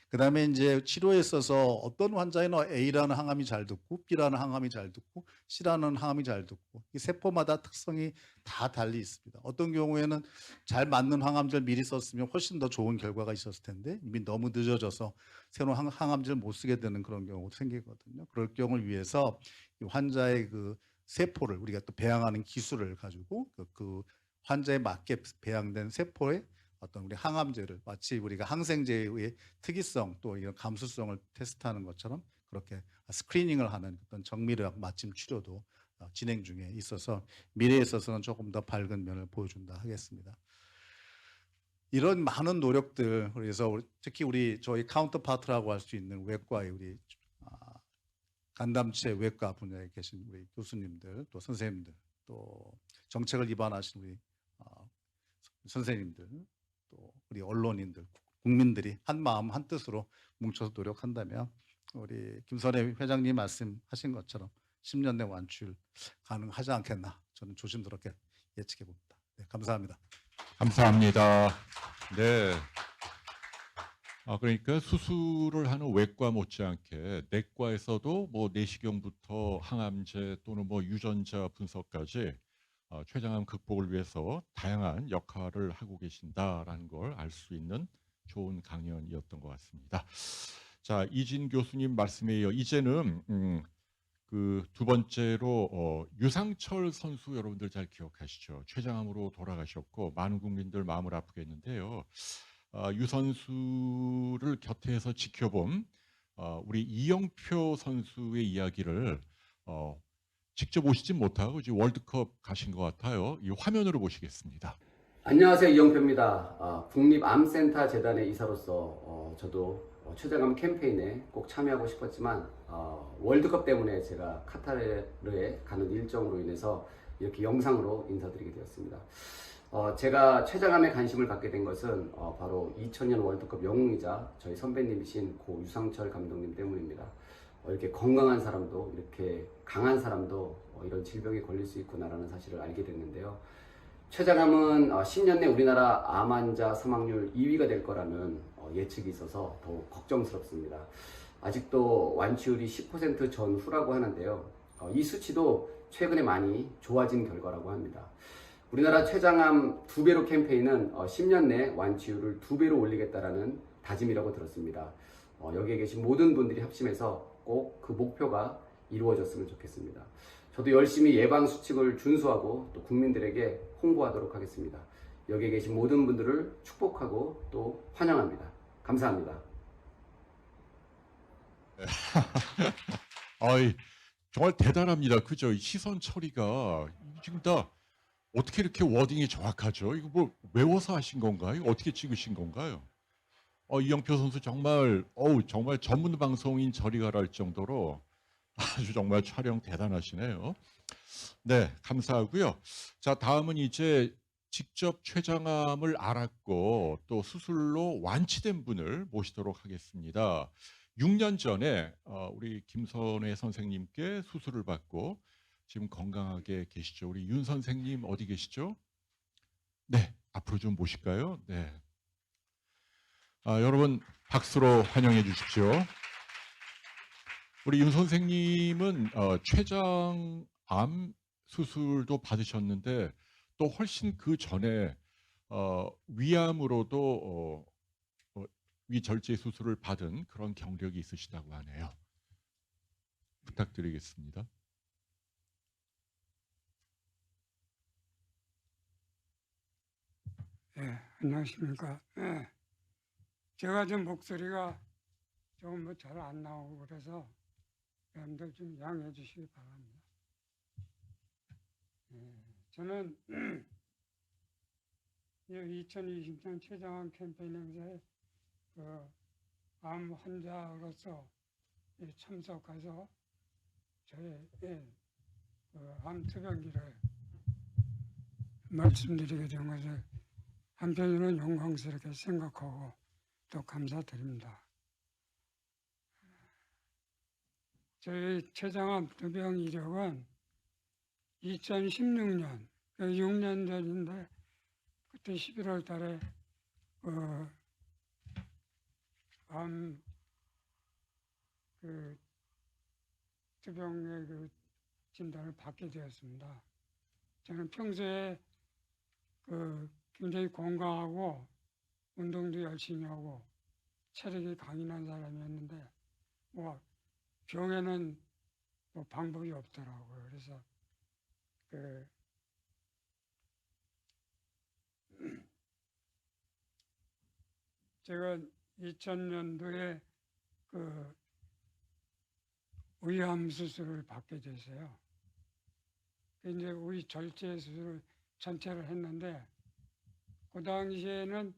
Speaker 4: 그다음에 이제 치료에 있어서 어떤 환자에는 A라는 항암이 잘 듣고 B라는 항암이 잘 듣고 C라는 항암이 잘 듣고, 이 세포마다 특성이 다 달리 있습니다. 어떤 경우에는 잘 맞는 항암제를 미리 썼으면 훨씬 더 좋은 결과가 있었을 텐데 이미 너무 늦어져서 새로운 항암제를 못 쓰게 되는 그런 경우도 생기거든요. 그럴 경우를 위해서 이 환자의 그 세포를 우리가 또 배양하는 기술을 가지고 그 환자에 맞게 배양된 세포의 어떤 우리 항암제를 마치 우리가 항생제의 특이성 또 이런 감수성을 테스트하는 것처럼 그렇게 스크리닝을 하는 어떤 정밀의학 맞춤 치료도 진행 중에 있어서 미래에 있어서는 조금 더 밝은 면을 보여준다 하겠습니다. 이런 많은 노력들, 그래서 특히 저희 카운터파트라고 할 수 있는 외과의 우리 간담체 외과 분야에 계신 우리 교수님들 또 선생님들 또 정책을 입안하신 우리 선생님들 또 우리 언론인들 국민들이 한 마음 한 뜻으로 뭉쳐서 노력한다면 우리 김선혜 회장님 말씀하신 것처럼 10년 내 완치율 가능하지 않겠나 저는 조심스럽게 예측해 봅니다. 네, 감사합니다.
Speaker 1: 감사합니다. 네. 그러니까 수술을 하는 외과 못지않게 내과에서도 뭐 내시경부터 항암제 또는 뭐 유전자 분석까지 췌장암 극복을 위해서 다양한 역할을 하고 계신다라는 걸 알 수 있는 좋은 강연이었던 것 같습니다. 자, 이진 교수님 말씀에 이어 이제는 그 두 번째로 유상철 선수 여러분들 잘 기억하시죠? 췌장암으로 돌아가셨고 많은 국민들 마음을 아프게 했는데요. 유 선수를 곁에서 지켜본 우리 이영표 선수의 이야기를 직접 오시진 못하고 이제 월드컵 가신 것 같아요. 이 화면으로 보시겠습니다.
Speaker 5: 안녕하세요, 이영표입니다. 국립암센터 재단의 이사로서 저도 췌장암 캠페인에 꼭 참여하고 싶었지만 월드컵 때문에 제가 카타르에 가는 일정으로 인해서 이렇게 영상으로 인사드리게 되었습니다. 제가 췌장암에 관심을 갖게 된 것은 바로 2000년 월드컵 영웅이자 저희 선배님이신 고 유상철 감독님 때문입니다. 이렇게 건강한 사람도 이렇게 강한 사람도 이런 질병에 걸릴 수 있구나라는 사실을 알게 됐는데요. 췌장암은 10년 내 우리나라 암 환자 사망률 2위가 될 거라는 예측이 있어서 더욱 걱정스럽습니다. 아직도 완치율이 10% 전후라고 하는데요. 이 수치도 최근에 많이 좋아진 결과라고 합니다. 우리나라 췌장암 2배로 캠페인은 10년 내 완치율을 2배로 올리겠다라는 다짐이라고 들었습니다. 여기에 계신 모든 분들이 합심해서 꼭 그 목표가 이루어졌으면 좋겠습니다. 저도 열심히 예방수칙을 준수하고 또 국민들에게 홍보하도록 하겠습니다. 여기에 계신 모든 분들을 축복하고 또 환영합니다. 감사합니다.
Speaker 1: 정말 대단합니다. 그죠? 이 시선 처리가 지금 다 어떻게 이렇게 워딩이 정확하죠? 이거 뭐 외워서 하신 건가요? 어떻게 찍으신 건가요? 이영표 선수 정말 정말 전문 방송인 저리 가라 할 정도로 아주 정말 촬영 대단하시네요. 네, 감사하고요. 자, 다음은 이제 직접 췌장암을 알았고 또 수술로 완치된 분을 모시도록 하겠습니다. 6년 전에 우리 김선혜 선생님께 수술을 받고 지금 건강하게 계시죠. 우리 윤 선생님 어디 계시죠? 네, 앞으로 좀 모실까요? 네. 여러분 박수로 환영해 주십시오. 우리 윤 선생님은 췌장암 수술도 받으셨는데 또 훨씬 그 전에 위암으로도 위절제 수술을 받은 그런 경력이 있으시다고 하네요. 부탁드리겠습니다.
Speaker 6: 예, 안녕하십니까. 예, 제가 좀 목소리가 조금 뭐 잘 안 나오고 그래서 여러분들 좀 양해해 주시기 바랍니다. 예, 저는 2020년 췌장암 캠페인 행사에 암 환자로서 참석해서 저의 암 투병기를 말씀드리게 된 것을 한편으로는 영광스럽게 생각하고 또 감사드립니다. 저희 췌장암 투병 이력은 2016년, 6년 전인데 그때 11월 달에 암 투병의 진단을 받게 되었습니다. 저는 평소에 굉장히 건강하고 운동도 열심히 하고 체력이 강인한 사람이었는데 뭐 병에는 뭐 방법이 없더라고요. 그래서 제가 2000년도에 위암 수술을 받게 됐어요. 이제 위 절제 수술을 전체를 했는데 그 당시에는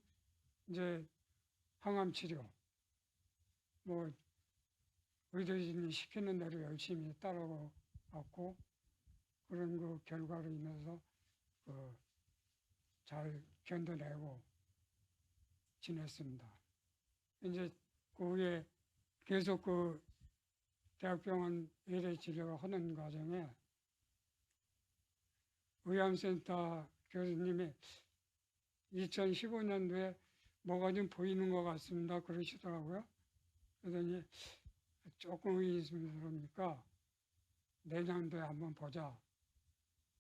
Speaker 6: 이제 항암 치료 뭐 의료진이 시키는 대로 열심히 따라갔고 그런 그 결과로 인해서 잘 견뎌내고 지냈습니다. 이제 그 후에 계속 대학병원 외래 치료를 하는 과정에 의암센터 교수님이 2015년도에 뭐가 좀 보이는 것 같습니다. 그러시더라고요. 그러더니 조금 있으니까 내년도에 한번 보자.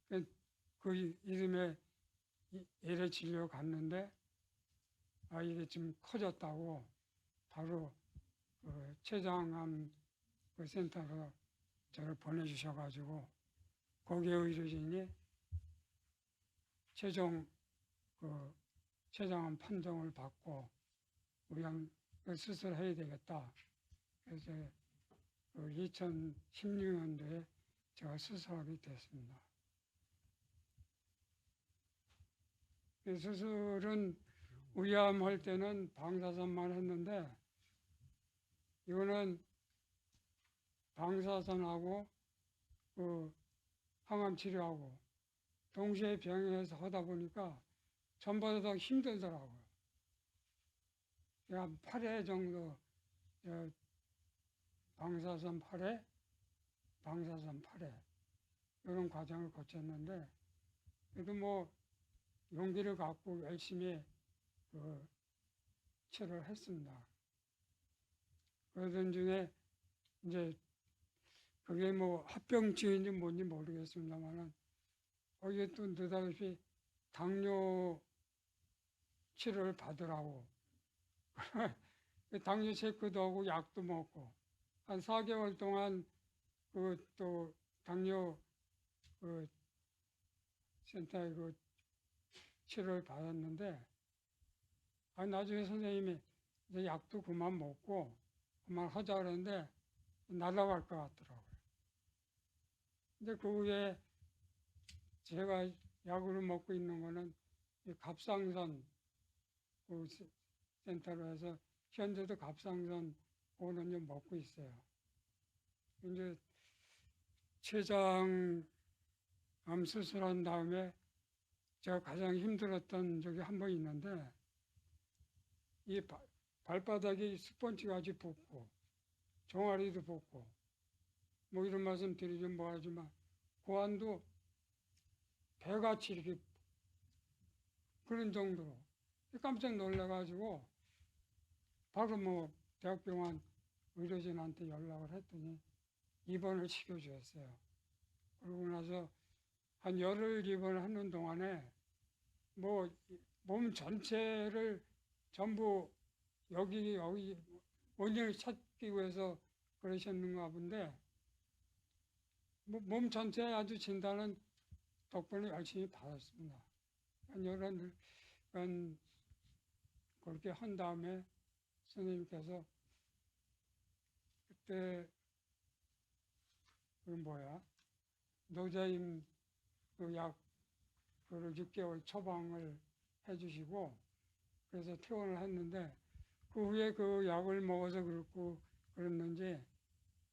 Speaker 6: 그 이름에 외래 치료 갔는데 이게 좀 커졌다고 바로 췌장암 센터로 저를 보내주셔가지고 거기에 의료진이 최종 췌장암 판정을 받고 위암 수술해야 되겠다. 그래서 2016년도에 제가 수술하게 됐습니다. 이 수술은 위암 할 때는 방사선만 했는데 이거는 방사선하고 항암 치료하고 동시에 병행해서 하다 보니까 전보다 더 힘들더라고요. 한 8회 정도 방사선 8회, 방사선 8회 이런 과정을 거쳤는데 그래도 뭐 용기를 갖고 열심히 치료를 했습니다. 그러던 중에 이제 그게 뭐 합병증인지 뭔지 모르겠습니다만은 거기에 또 느닷없이 당뇨 치료를 받으라고 당뇨 체크도 하고 약도 먹고 한 4개월 동안 또 당뇨 센터에 치료를 받았는데 나중에 선생님이 이제 약도 그만 먹고 그만 하자 그랬는데 날아갈 것 같더라고요. 근데 그 후에 제가 약으로 먹고 있는 거는 갑상선 센터로 해서 현재도 갑상선 그거는 좀 먹고 있어요. 이제 췌장암 수술한 다음에 제가 가장 힘들었던 적이 한 번 있는데 이 발바닥이 스펀지같이 붓고 종아리도 붓고 뭐 이런 말씀 드리긴 뭐하지만 고환도 배같이 이렇게 그런 정도로 깜짝 놀라가지고 바로 뭐 대학병원 의료진한테 연락을 했더니 입원을 시켜주었어요. 그러고 나서 한 열흘 입원하는 동안에 뭐 몸 전체를 전부 여기 원인을 찾기 위해서 그러셨는가 본데 뭐 몸 전체에 아주 진단은 덕분에 열심히 받았습니다. 한 열흘 그렇게 한 다음에 선생님께서 그때 그 노자임 그 약 그를 6개월 처방을 해주시고 그래서 퇴원을 했는데 그 후에 그 약을 먹어서 그렇고 그랬는지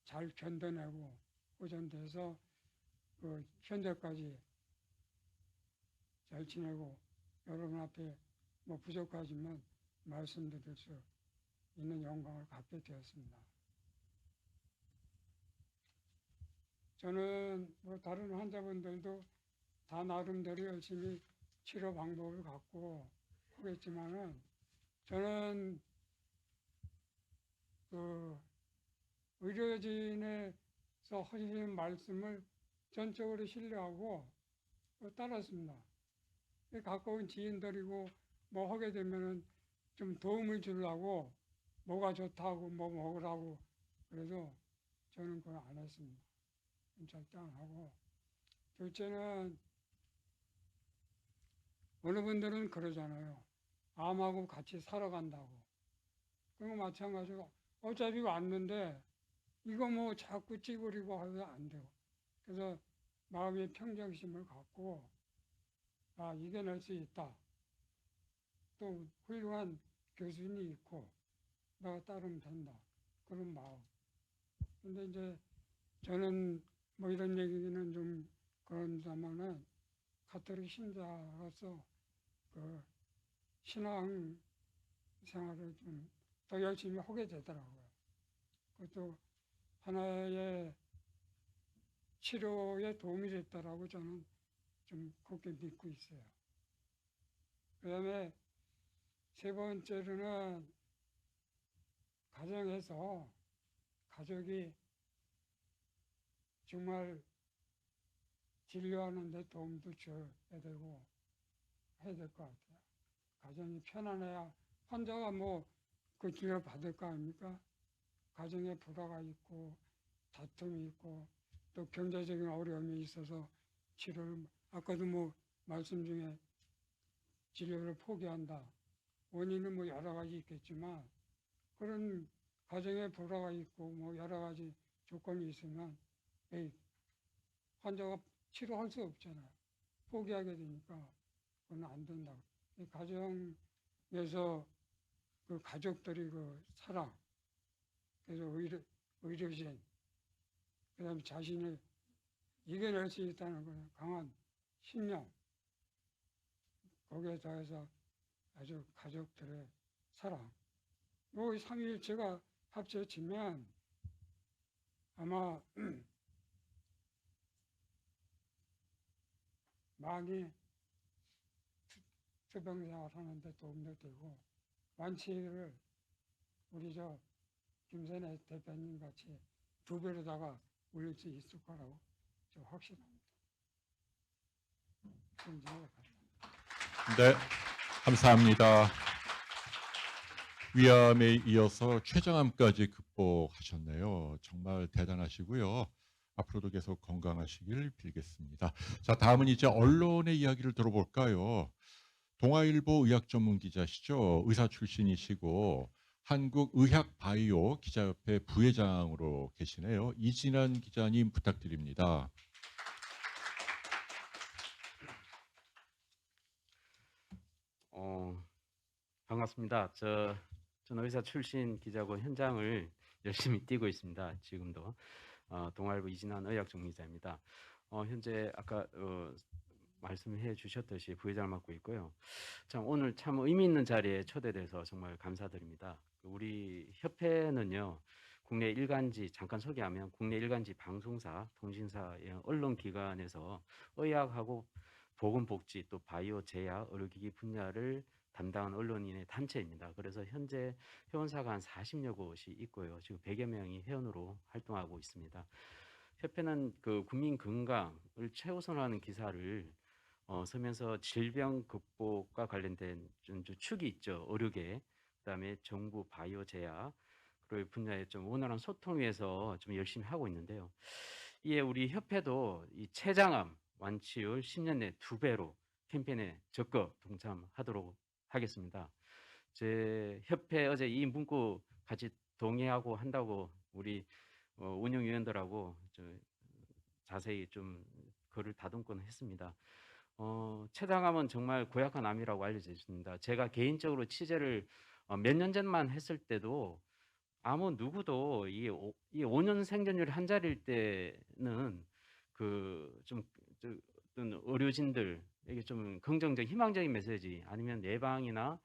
Speaker 6: 잘 견뎌내고 호전돼서 그 현재까지 잘 지내고 여러분 앞에 뭐 부족하지만 말씀드릴 수 있는 영광을 갖게 되었습니다. 저는 뭐 다른 환자분들도 다 나름대로 열심히 치료 방법을 갖고 하겠지만은 저는 그 의료진에서 하시는 말씀을 전적으로 신뢰하고 따랐습니다. 가까운 지인들이고 뭐 하게 되면은 좀 도움을 주려고 뭐가 좋다고 뭐 먹으라고 그래도 저는 그걸 안 했습니다. 절대 안 하고 둘째는 어느 분들은 그러잖아요. 암하고 같이 살아간다고. 그런 거 마찬가지로 어차피 왔는데 이거 뭐 자꾸 찌그리고 하면 안 되고. 그래서 마음의 평정심을 갖고 이겨낼 수 있다. 또 훌륭한 교수님이 있고 내가 따르면 된다. 그런 마음. 근데 이제 저는 뭐 이런 얘기는 좀 그런다면은 가톨릭 신자로서 그 신앙 생활을 좀 더 열심히 하게 되더라고요. 그것도 하나의 치료에 도움이 됐다라고 저는 좀 그렇게 믿고 있어요. 그 다음에 세 번째로는 가정에서 가족이 정말 진료하는 데 도움도 줘야 되고 해야 될 것 같아요. 가정이 편안해야 환자가 뭐 그 치료 받을 거 아닙니까? 가정에 불화가 있고 다툼이 있고 또 경제적인 어려움이 있어서 치료를 아까도 뭐 말씀 중에 진료를 포기한다. 원인은 뭐 여러 가지 있겠지만 그런 가정에 불화가 있고 뭐 여러 가지 조건이 있으면 환자가 치료할 수 없잖아요. 포기하게 되니까 그건 안 된다고. 이 가정에서 그 가족들이 그 사랑, 그래서 의료진, 그 다음에 자신을 이겨낼 수 있다는 그 강한 신념, 거기에 더해서 아주 가족들의 사랑. 이 삼위일체가 합쳐지면 아마 많이 투병생활 하는데 도움도 되고 완치를 우리 김선혜 대표님 같이 2배로다가 올릴 수 있을 거라고 저 확신합니다.
Speaker 1: 네, 감사합니다. 위암에 이어서 췌장암까지 극복하셨네요. 정말 대단하시고요. 앞으로도 계속 건강하시길 빌겠습니다. 자, 다음은 이제 언론의 이야기를 들어볼까요? 동아일보 의학 전문 기자시죠. 의사 출신이시고 한국의학바이오 기자협회 부회장으로 계시네요. 이진환 기자님 부탁드립니다.
Speaker 7: 반갑습니다. 저는 의사 출신 기자고 현장을 열심히 뛰고 있습니다. 지금도 동아일보 이진환 의학 전문기자입니다. 현재 아까 말씀해 주셨듯이 부회장을 맡고 있고요. 참 오늘 참 의미 있는 자리에 초대돼서 정말 감사드립니다. 우리 협회는요, 국내 일간지 잠깐 소개하면 국내 일간지 방송사, 통신사, 언론기관에서 의학하고 보건복지 또 바이오, 제약, 의료기기 분야를 담당한 언론인의 단체입니다. 그래서 현재 회원사가 한 40여 곳이 있고요. 지금 100여 명이 회원으로 활동하고 있습니다. 협회는 그 국민 건강을 최우선하는 기사를 서면서 질병 극복과 관련된 좀 축이 있죠. 의료계, 그다음에 정부 바이오 제약 그리고 분야에 좀 원활한 소통 위해서 좀 열심히 하고 있는데요. 이에 우리 협회도 이 췌장암 완치율 10년 내 2배로 캠페인에 적극 동참하도록 하겠습니다. 제 협회 어제 이 문구 같이 동의하고 한다고 우리 운영위원들하고 자세히 좀 글을 다듬곤 했습니다. 췌장암은 정말 고약한 암이라고 알려져 있습니다. 제가 개인적으로 취재를 몇 년 전만 했을 때도 아무 누구도 이 5년 생존율 한 자리일 때는 그좀 어떤 의료진들에게 좀 긍정적, 희망적인 메시지 아니면 예방이나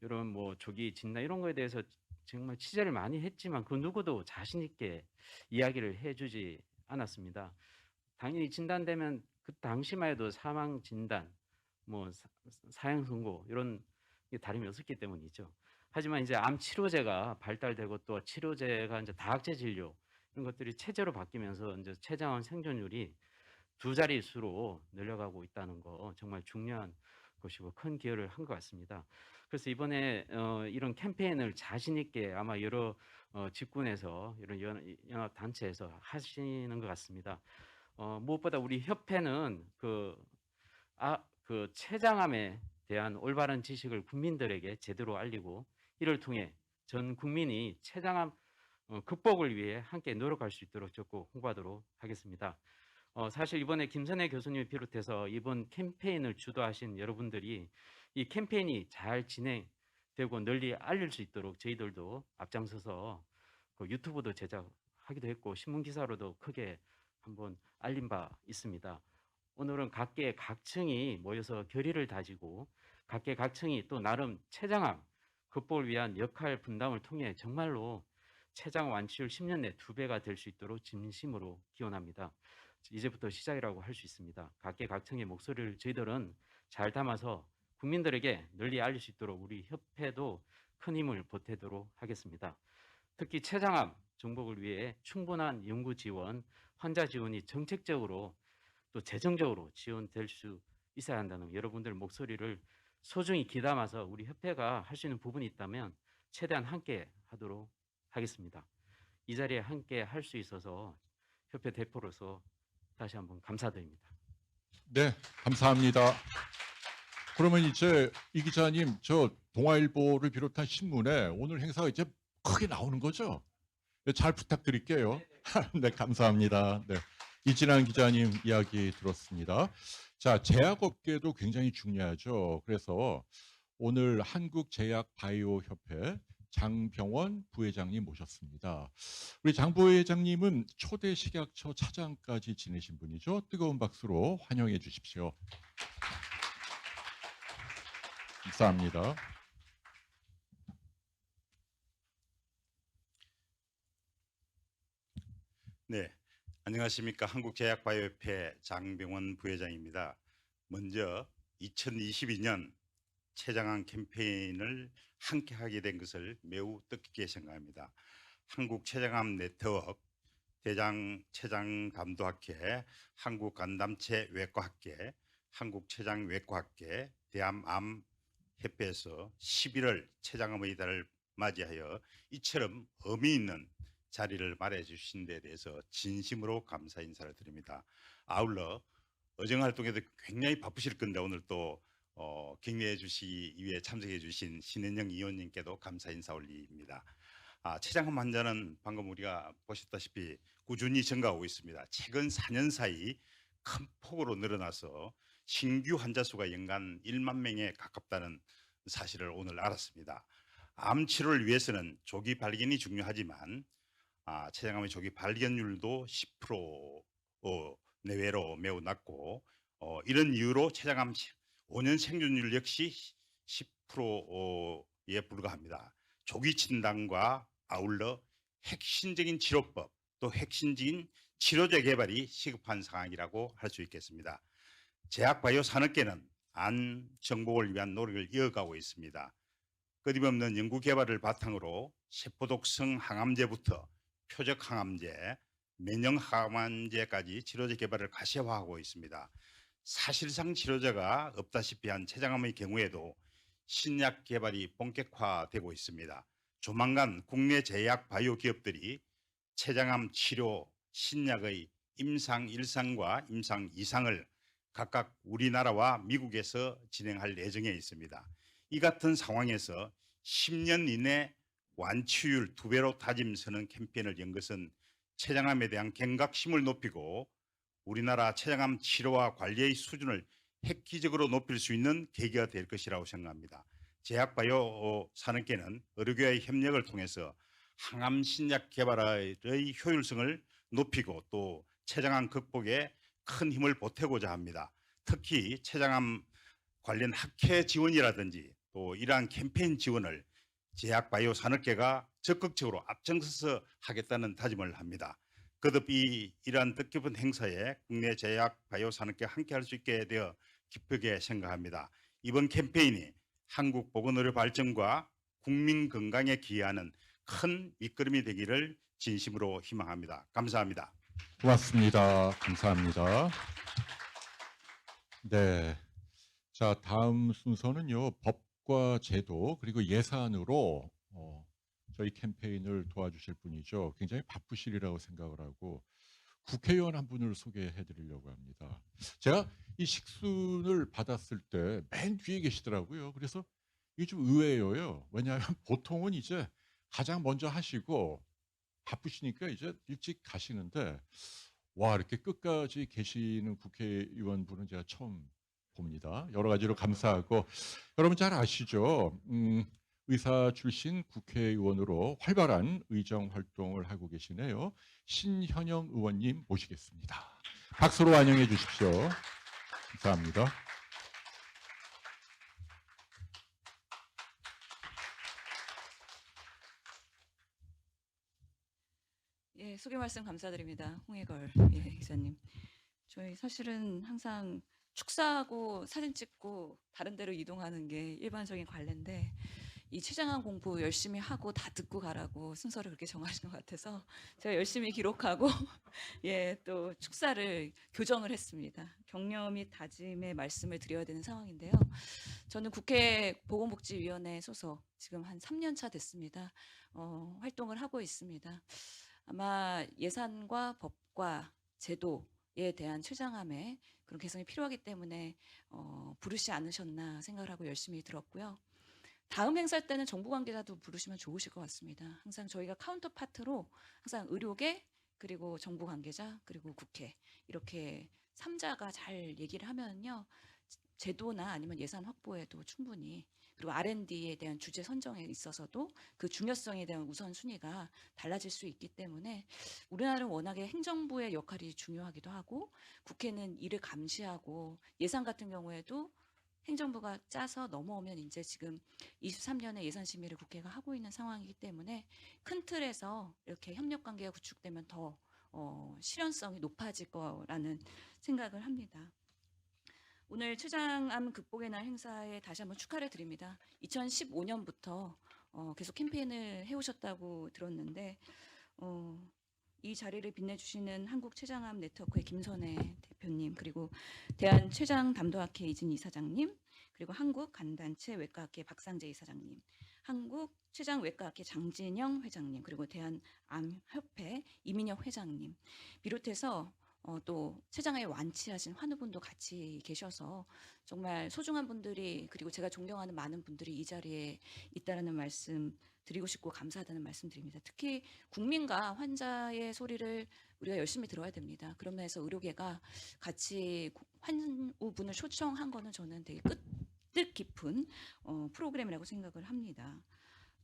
Speaker 7: 이런 뭐 조기 진단 이런 거에 대해서 정말 취재를 많이 했지만 그 누구도 자신 있게 이야기를 해주지 않았습니다. 당연히 진단되면 그 당시만 해도 사망 진단, 뭐 사형 선고 이런 게 다름이 없었기 때문이죠. 하지만 이제 암 치료제가 발달되고 또 치료제가 이제 다학제 진료 이런 것들이 체제로 바뀌면서 이제 췌장암 생존율이 2자릿수로 늘려가고 있다는 거 정말 중요한 것이고 큰 기여를 한 것 같습니다. 그래서 이번에 이런 캠페인을 자신 있게 아마 여러 직군에서 이런 연합 단체에서 하시는 것 같습니다. 무엇보다 우리 협회는 그 췌장암에 대한 올바른 지식을 국민들에게 제대로 알리고 이를 통해 전 국민이 췌장암 극복을 위해 함께 노력할 수 있도록 적극 홍보하도록 하겠습니다. 사실 이번에 김선혜 교수님 비롯해서 이번 캠페인을 주도하신 여러분들이 이 캠페인이 잘 진행되고 널리 알릴 수 있도록 저희들도 앞장서서 그 유튜브도 제작하기도 했고 신문 기사로도 크게 한번 알린 바 있습니다. 오늘은 각계 각층이 모여서 결의를 다지고 각계 각층이 또 나름 췌장암 극복을 위한 역할 분담을 통해 정말로 췌장 완치율 10년 내 2배가 될 수 있도록 진심으로 기원합니다. 이제부터 시작이라고 할 수 있습니다. 각계 각층의 목소리를 저희들은 잘 담아서 국민들에게 널리 알릴 수 있도록 우리 협회도 큰 힘을 보태도록 하겠습니다. 특히 췌장암 정복을 위해 충분한 연구 지원, 환자 지원이 정책적으로 또 재정적으로 지원될 수 있어야 한다는 여러분들 목소리를 소중히 귀담아서 우리 협회가 할 수 있는 부분이 있다면 최대한 함께 하도록 하겠습니다. 이 자리에 함께 할 수 있어서 협회 대표로서 다시 한번 감사드립니다.
Speaker 1: 네, 감사합니다. 그러면 이제 이 기자님, 저 동아일보를 비롯한 신문에 오늘 행사가 이제 크게 나오는 거죠? 네, 잘 부탁드릴게요. 네, 감사합니다. 네, 이진환 기자님 이야기 들었습니다. 자, 제약업계도 굉장히 중요하죠. 그래서 오늘 한국제약바이오협회 장병원 부회장님 모셨습니다. 우리 장 부회장님은 초대 식약처 차장까지 지내신 분이죠. 뜨거운 박수로 환영해 주십시오. 감사합니다.
Speaker 8: 네, 안녕하십니까. 한국제약바이오협회 장병원 부회장입니다. 먼저 2022년 췌장암 캠페인을 함께 하게 된 것을 매우 뜻깊게 생각합니다. 한국췌장암 네트워크, 대장췌장감도학회, 한국간담체 외과학회, 한국췌장외과학회, 대한암협회에서 11월 췌장암의 달을 맞이하여 이처럼 의미 있는 자리를 마련해 주신 데 대해서 진심으로 감사 인사를 드립니다. 아울러 의정활동에도 굉장히 바쁘실 건데 오늘 또 격려해 주시기 위해 참석해 주신 신은영 의원님께도 감사 인사 올립니다. 췌장암 환자는 방금 우리가 보셨다시피 꾸준히 증가하고 있습니다. 최근 4년 사이 큰 폭으로 늘어나서 신규 환자 수가 연간 1만 명에 가깝다는 사실을 오늘 알았습니다. 암 치료를 위해서는 조기 발견이 중요하지만 췌장암의 조기 발견율도 10% 내외로 매우 낮고 이런 이유로 췌장암 5년 생존율 역시 10%에 불과합니다. 조기 진단과 아울러 핵심적인 치료법 또 핵심적인 치료제 개발이 시급한 상황이라고 할 수 있겠습니다. 제약바이오 산업계는 안 정복을 위한 노력을 이어가고 있습니다. 끊임없는 연구 개발을 바탕으로 세포독성 항암제부터 표적 항암제, 면역 항암제까지 치료제 개발을 가시화하고 있습니다. 사실상 치료제가 없다시피 한 췌장암의 경우에도 신약 개발이 본격화되고 있습니다. 조만간 국내 제약 바이오 기업들이 췌장암 치료 신약의 임상 1상과 임상 2상을 각각 우리나라와 미국에서 진행할 예정에 있습니다. 이 같은 상황에서 10년 이내 완치율 2배로 다짐서는 캠페인을 연 것은 췌장암에 대한 경각심을 높이고 우리나라 췌장암 치료와 관리의 수준을 획기적으로 높일 수 있는 계기가 될 것이라고 생각합니다. 제약바이오 산업계는 의료계의 협력을 통해서 항암 신약 개발의 효율성을 높이고 또 췌장암 극복에 큰 힘을 보태고자 합니다. 특히 췌장암 관련 학회 지원이라든지 또 이러한 캠페인 지원을 제약바이오 산업계가 적극적으로 앞장서서 하겠다는 다짐을 합니다. 거듭 이러한 뜻깊은 행사에 국내 제약바이오 산업계 함께할 수 있게 되어 기쁘게 생각합니다. 이번 캠페인이 한국 보건의료 발전과 국민 건강에 기여하는 큰 밑거름이 되기를 진심으로 희망합니다. 감사합니다.
Speaker 1: 고맙습니다. 감사합니다. 네. 자, 다음 순서는요. 법과 제도 그리고 예산으로 저희 캠페인을 도와주실 분이죠. 굉장히 바쁘시리라고 생각을 하고 국회의원 한 분을 소개해 드리려고 합니다. 제가 이 식순을 받았을 때 맨 뒤에 계시더라고요. 그래서 이게 좀 의외예요. 왜냐하면 보통은 이제 가장 먼저 하시고 바쁘시니까 이제 일찍 가시는데 와, 이렇게 끝까지 계시는 국회의원 분은 제가 처음 봅니다. 여러 가지로 감사하고 여러분 잘 아시죠? 의사 출신 국회의원으로 활발한 의정 활동을 하고 계시네요. 신현영 의원님 모시겠습니다. 박수로 환영해 주십시오. 감사합니다.
Speaker 9: 예, 소개 말씀 감사드립니다. 홍해걸 기자님. 저희 사실은 항상 축사하고 사진 찍고 다른 데로 이동하는 게 일반적인 관례인데 이 췌장암 공부 열심히 하고 다 듣고 가라고 순서를 그렇게 정하신 것 같아서 제가 열심히 기록하고 또 축사를 교정을 했습니다. 격려 및 다짐의 말씀을 드려야 되는 상황인데요. 저는 국회 보건복지위원회 소속 지금 한 3년 차 됐습니다. 활동을 하고 있습니다. 아마 예산과 법과 제도에 대한 췌장암의 그런 개선이 필요하기 때문에 부르시 않으셨나 생각을 하고 열심히 들었고요. 다음 행사 때는 정부 관계자도 부르시면 좋으실 것 같습니다. 항상 저희가 카운터 파트로 항상 의료계 그리고 정부 관계자 그리고 국회 이렇게 3자가 잘 얘기를 하면요. 제도나 아니면 예산 확보에도 충분히 그리고 R&D에 대한 주제 선정에 있어서도 그 중요성에 대한 우선순위가 달라질 수 있기 때문에 우리나라는 워낙에 행정부의 역할이 중요하기도 하고 국회는 이를 감시하고 예산 같은 경우에도 행정부가 짜서 넘어오면 이제 지금 23년에 예산 심의를 국회가 하고 있는 상황이기 때문에 큰 틀에서 이렇게 협력 관계가 구축되면 더 실현성이 높아질 거라는 생각을 합니다. 오늘 췌장암 극복의 날 행사에 다시 한번 축하를 드립니다. 2015년부터 계속 캠페인을 해오셨다고 들었는데 이 자리를 빛내주시는 한국췌장암 네트워크의 김선혜 대표님 그리고 대한췌장담도학회 이진희 이사장님 그리고 한국간단체 외과학회 박상재 이사장님 한국췌장외과학회 장진영 회장님 그리고 대한암협회 이민혁 회장님 비롯해서 또 췌장암에 완치하신 환우분도 같이 계셔서 정말 소중한 분들이 그리고 제가 존경하는 많은 분들이 이 자리에 있다라는 말씀 드리고 싶고 감사하다는 말씀 드립니다. 특히 국민과 환자의 소리를 우리가 열심히 들어야 됩니다. 그런 면에서 의료계가 같이 환우분을 초청한 거는 저는 되게 뜻 깊은 프로그램이라고 생각을 합니다.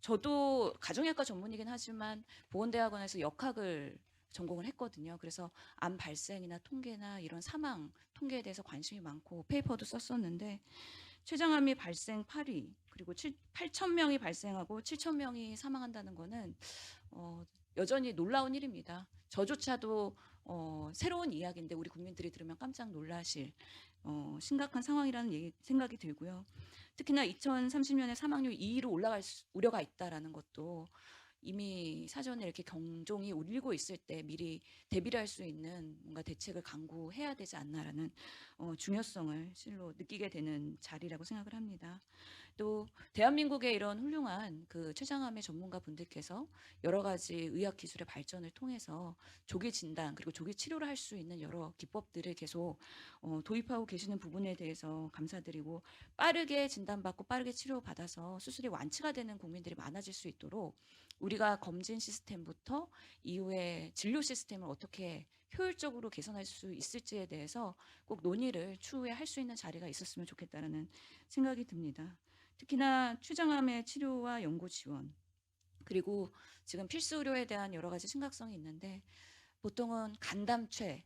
Speaker 9: 저도 가정의학과 전문이긴 하지만 보건대학원에서 역학을 전공을 했거든요. 그래서 암 발생이나 통계나 이런 사망 통계에 대해서 관심이 많고 페이퍼도 썼었는데 췌장암이 발생 8위 그리고 8,000명이 발생하고 7,000명이 사망한다는 거는 여전히 놀라운 일입니다. 저조차도 새로운 이야기인데 우리 국민들이 들으면 깜짝 놀라실 심각한 상황이라는 생각이 들고요. 특히나 2030년에 사망률 2위로 올라갈 우려가 있다라는 것도 이미 사전에 이렇게 경종이 울리고 있을 때 미리 대비를 할 수 있는 뭔가 대책을 강구해야 되지 않나라는 중요성을 실로 느끼게 되는 자리라고 생각을 합니다. 또 대한민국의 이런 훌륭한 그 췌장암의 전문가 분들께서 여러 가지 의학 기술의 발전을 통해서 조기 진단 그리고 조기 치료를 할 수 있는 여러 기법들을 계속 도입하고 계시는 부분에 대해서 감사드리고 빠르게 진단받고 빠르게 치료받아서 수술이 완치가 되는 국민들이 많아질 수 있도록 우리가 검진 시스템부터 이후에 진료 시스템을 어떻게 효율적으로 개선할 수 있을지에 대해서 꼭 논의를 추후에 할 수 있는 자리가 있었으면 좋겠다라는 생각이 듭니다. 특히나 췌장암의 치료와 연구 지원 그리고 지금 필수 의료에 대한 여러 가지 심각성이 있는데 보통은 간담체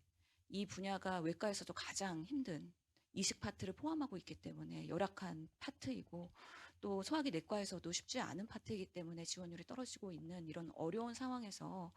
Speaker 9: 이 분야가 외과에서도 가장 힘든 이식 파트를 포함하고 있기 때문에 열악한 파트이고 또 소화기 내과에서도 쉽지 않은 파트이기 때문에 지원율이 떨어지고 있는 이런 어려운 상황에서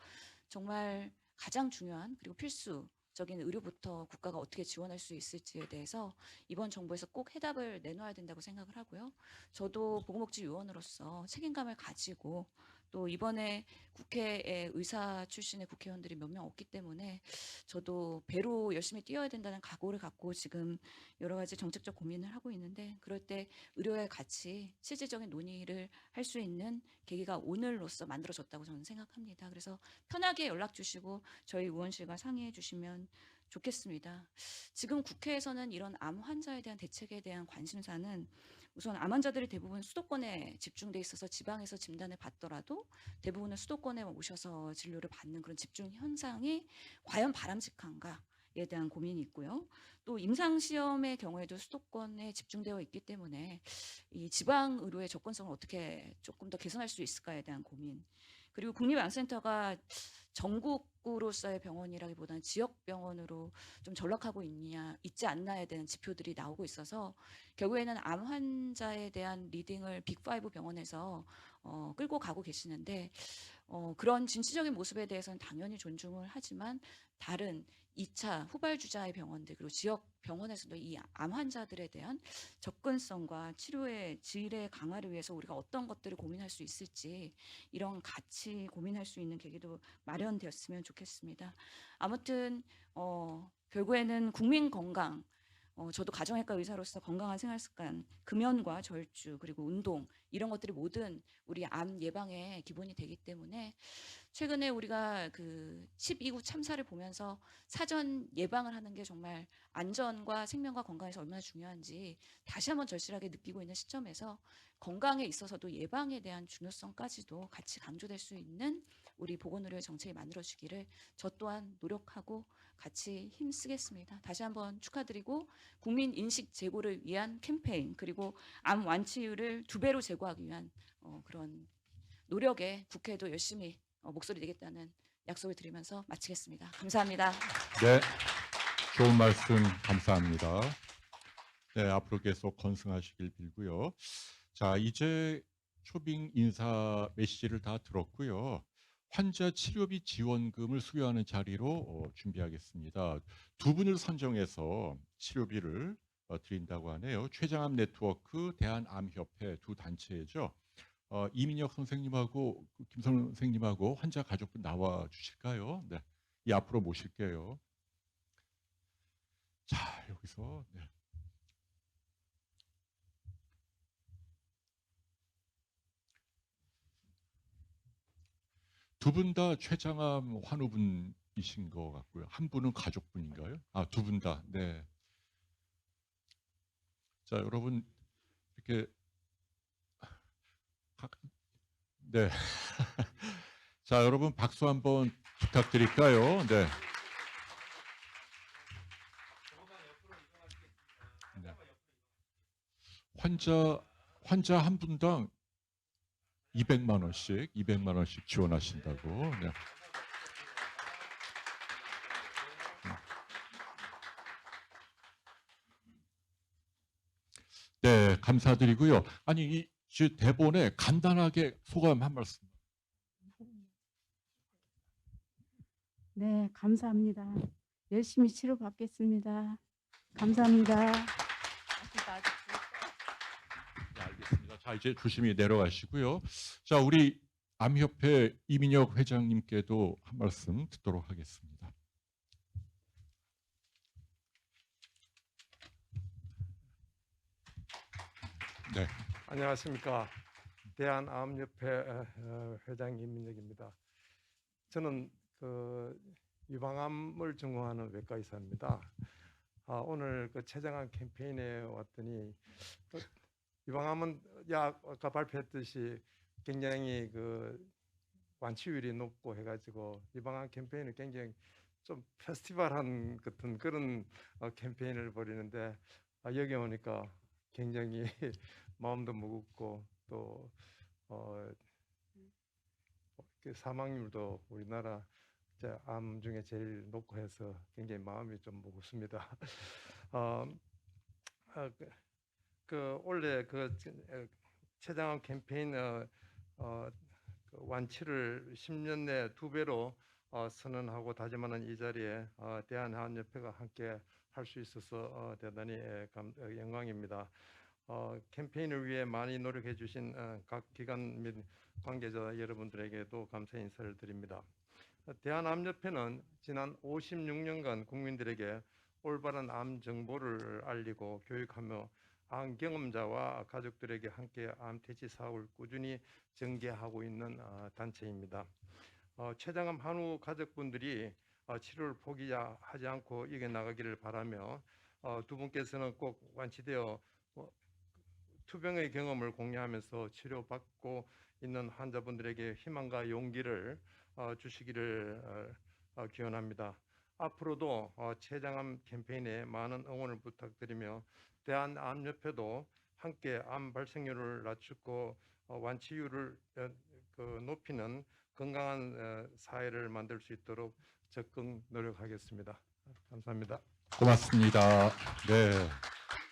Speaker 9: 정말 가장 중요한 그리고 필수적인 의료부터 국가가 어떻게 지원할 수 있을지에 대해서 이번 정부에서 꼭 해답을 내놔야 된다고 생각을 하고요. 저도 보건복지위원으로서 책임감을 가지고 또 이번에 국회에 의사 출신의 국회의원들이 몇 명 없기 때문에 저도 배로 열심히 뛰어야 된다는 각오를 갖고 지금 여러 가지 정책적 고민을 하고 있는데 그럴 때 의료의 가치, 실질적인 논의를 할 수 있는 계기가 오늘로써 만들어졌다고 저는 생각합니다. 그래서 편하게 연락 주시고 저희 의원실과 상의해 주시면 좋겠습니다. 지금 국회에서는 이런 암 환자에 대한 대책에 대한 관심사는 우선 암 환자들이 대부분 수도권에 집중돼 있어서 지방에서 진단을 받더라도 대부분은 수도권에 오셔서 진료를 받는 그런 집중 현상이 과연 바람직한가에 대한 고민이 있고요. 또 임상시험의 경우에도 수도권에 집중되어 있기 때문에 이 지방 의료의 접근성을 어떻게 조금 더 개선할 수 있을까에 대한 고민. 그리고 국립암센터가 전국으로서의 병원이라기보다는 지역 병원으로 좀 전락하고 있지 않나에 대한 지표들이 나오고 있어서 결국에는 암 환자에 대한 리딩을 빅5 병원에서 끌고 가고 계시는데 그런 진취적인 모습에 대해서는 당연히 존중을 하지만 다른 2차 후발주자의 병원들 그리고 지역 병원에서도 이 암 환자들에 대한 접근성과 치료의 질의 강화를 위해서 우리가 어떤 것들을 고민할 수 있을지 이런 같이 고민할 수 있는 계기도 마련되었으면 좋겠습니다. 아무튼 결국에는 국민 건강 저도 가정의과 의사로서 건강한 생활습관, 금연과 절주 그리고 운동 이런 것들이 모든 우리 암 예방의 기본이 되기 때문에 최근에 우리가 그 12구 참사를 보면서 사전 예방을 하는 게 정말 안전과 생명과 건강에서 얼마나 중요한지 다시 한번 절실하게 느끼고 있는 시점에서 건강에 있어서도 예방에 대한 중요성까지도 같이 강조될 수 있는 우리 보건의료의 정책이 만들어지기를 저 또한 노력하고 같이 힘쓰겠습니다. 다시 한번 축하드리고 국민 인식 제고를 위한 캠페인 그리고 암 완치율을 2배로 제고하기 위한 그런 노력에 국회도 열심히 목소리 내겠다는 약속을 드리면서 마치겠습니다. 감사합니다.
Speaker 1: 네, 좋은 말씀 감사합니다. 네, 앞으로 계속 건승하시길 빌고요. 자, 이제 초빙 인사 메시지를 다 들었고요. 환자 치료비 지원금을 수여하는 자리로 준비하겠습니다. 두 분을 선정해서 치료비를 드린다고 하네요. 췌장암 네트워크, 대한암협회 두 단체죠. 이민혁 선생님하고 김선 선생님하고 환자 가족분 나와 주실까요? 네, 이 앞으로 모실게요. 자, 여기서 네. 두 분 다 췌장암 환우분이신 것 같고요. 한 분은 가족분인가요? 아, 두 분 다. 네. 자, 여러분 이렇게 네. 자, 여러분 박수 한번 부탁드릴까요? 네. 네. 환자 한 분당 200만 원씩 지원하신다고. 네. 네, 감사드리고요. 아니 이 대본에 간단하게 소감 한 말씀.
Speaker 10: 네, 감사합니다. 열심히 치료받겠습니다. 감사합니다.
Speaker 1: 네, 알겠습니다. 자, 이제 조심히 내려가시고요. 자, 우리 암협회 이민혁 회장님께도 한 말씀 듣도록 하겠습니다. 네.
Speaker 11: 안녕하십니까. 대한암협회 회장 임민혁입니다. 저는 그 유방암을 전공하는 외과 의사입니다. 오늘 그 췌장암 캠페인에 왔더니 유방암은 아까 발표했듯이 굉장히 그 완치율이 높고 해가지고 유방암 캠페인을 굉장히 좀 페스티벌한 같은 그런 캠페인을 벌이는데 여기 오니까 굉장히 마음도 무겁고 또 그 사망률도 우리나라 암 중에 제일 높고 해서 굉장히 마음이 좀 무겁습니다. 원래 그 췌장암 캠페인 그 완치를 10년 내 2배로 선언하고 다짐하는 이 자리에 대한암협회가 함께 할 수 있어서 대단히 영광입니다. 캠페인을 위해 많이 노력해 주신 각 기관 및 관계자 여러분들에게도 감사 인사를 드립니다. 대한암협회는 지난 56년간 국민들에게 올바른 암 정보를 알리고 교육하며 암 경험자와 가족들에게 함께 암 퇴치 사업을 꾸준히 전개하고 있는 단체입니다. 췌장암 한우 가족분들이 치료를 포기하지 않고 이겨나가기를 바라며 두 분께서는 꼭 완치되어 투병의 경험을 공유하면서 치료받고 있는 환자분들에게 희망과 용기를 주시기를 기원합니다. 앞으로도 췌장암 캠페인에 많은 응원을 부탁드리며 대한암협회도 함께 암 발생률을 낮추고 완치율을 높이는 건강한 사회를 만들 수 있도록 적극 노력하겠습니다. 감사합니다.
Speaker 1: 고맙습니다. 네.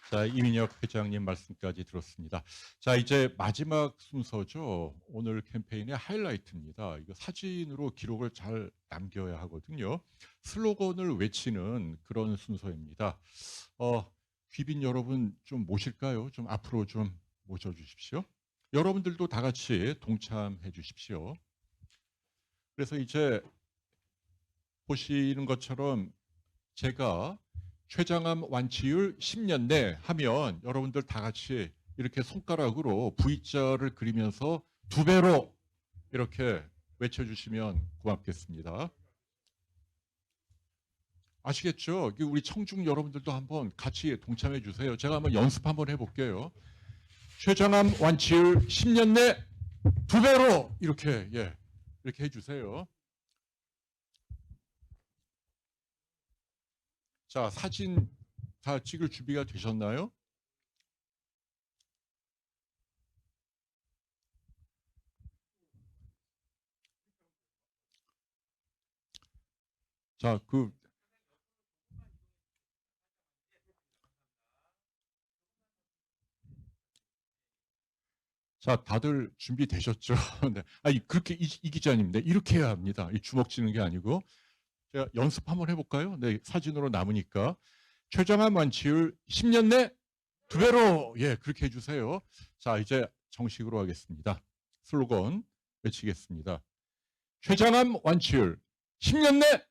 Speaker 1: 자, 이민혁 회장님 말씀까지 들었습니다. 자, 이제 마지막 순서죠. 오늘 캠페인의 하이라이트입니다. 이거 사진으로 기록을 잘 남겨야 하거든요. 슬로건을 외치는 그런 순서입니다. 귀빈 여러분 좀 모실까요? 좀 앞으로 좀 모셔주십시오. 여러분들도 다 같이 동참해 주십시오. 그래서 이제 보시는 것처럼 제가 췌장암 완치율 10년 내 하면 여러분들 다 같이 이렇게 손가락으로 V자를 그리면서 2배로 이렇게 외쳐주시면 고맙겠습니다. 아시겠죠? 우리 청중 여러분들도 한번 같이 동참해 주세요. 제가 한번 연습 한번 해볼게요. 췌장암 완치율 10년 내 2배로 이렇게 이렇게 해주세요. 자, 사진 다 찍을 준비가 되셨나요? 자, 자, 다들 준비되셨죠? 네. 아니, 그렇게 이 기자님, 네, 이렇게 해야 합니다. 이 주먹 쥐는 게 아니고. 제가 연습 한번 해볼까요? 네, 사진으로 남으니까. 췌장암 완치율 10년 내 2배로, 예, 그렇게 해주세요. 자, 이제 정식으로 하겠습니다. 슬로건 외치겠습니다. 췌장암 완치율 10년 내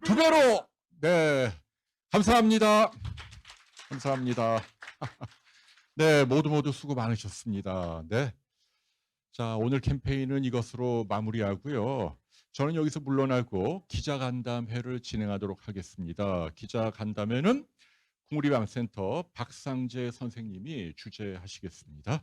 Speaker 1: 2배로! 네, 감사합니다. 감사합니다. 네, 모두 수고 많으셨습니다. 네. 자, 오늘 캠페인은 이것으로 마무리하고요. 저는 여기서 물러나고 기자간담회를 진행하도록 하겠습니다. 기자간담회는 국립암센터 박상재 선생님이 주재하시겠습니다.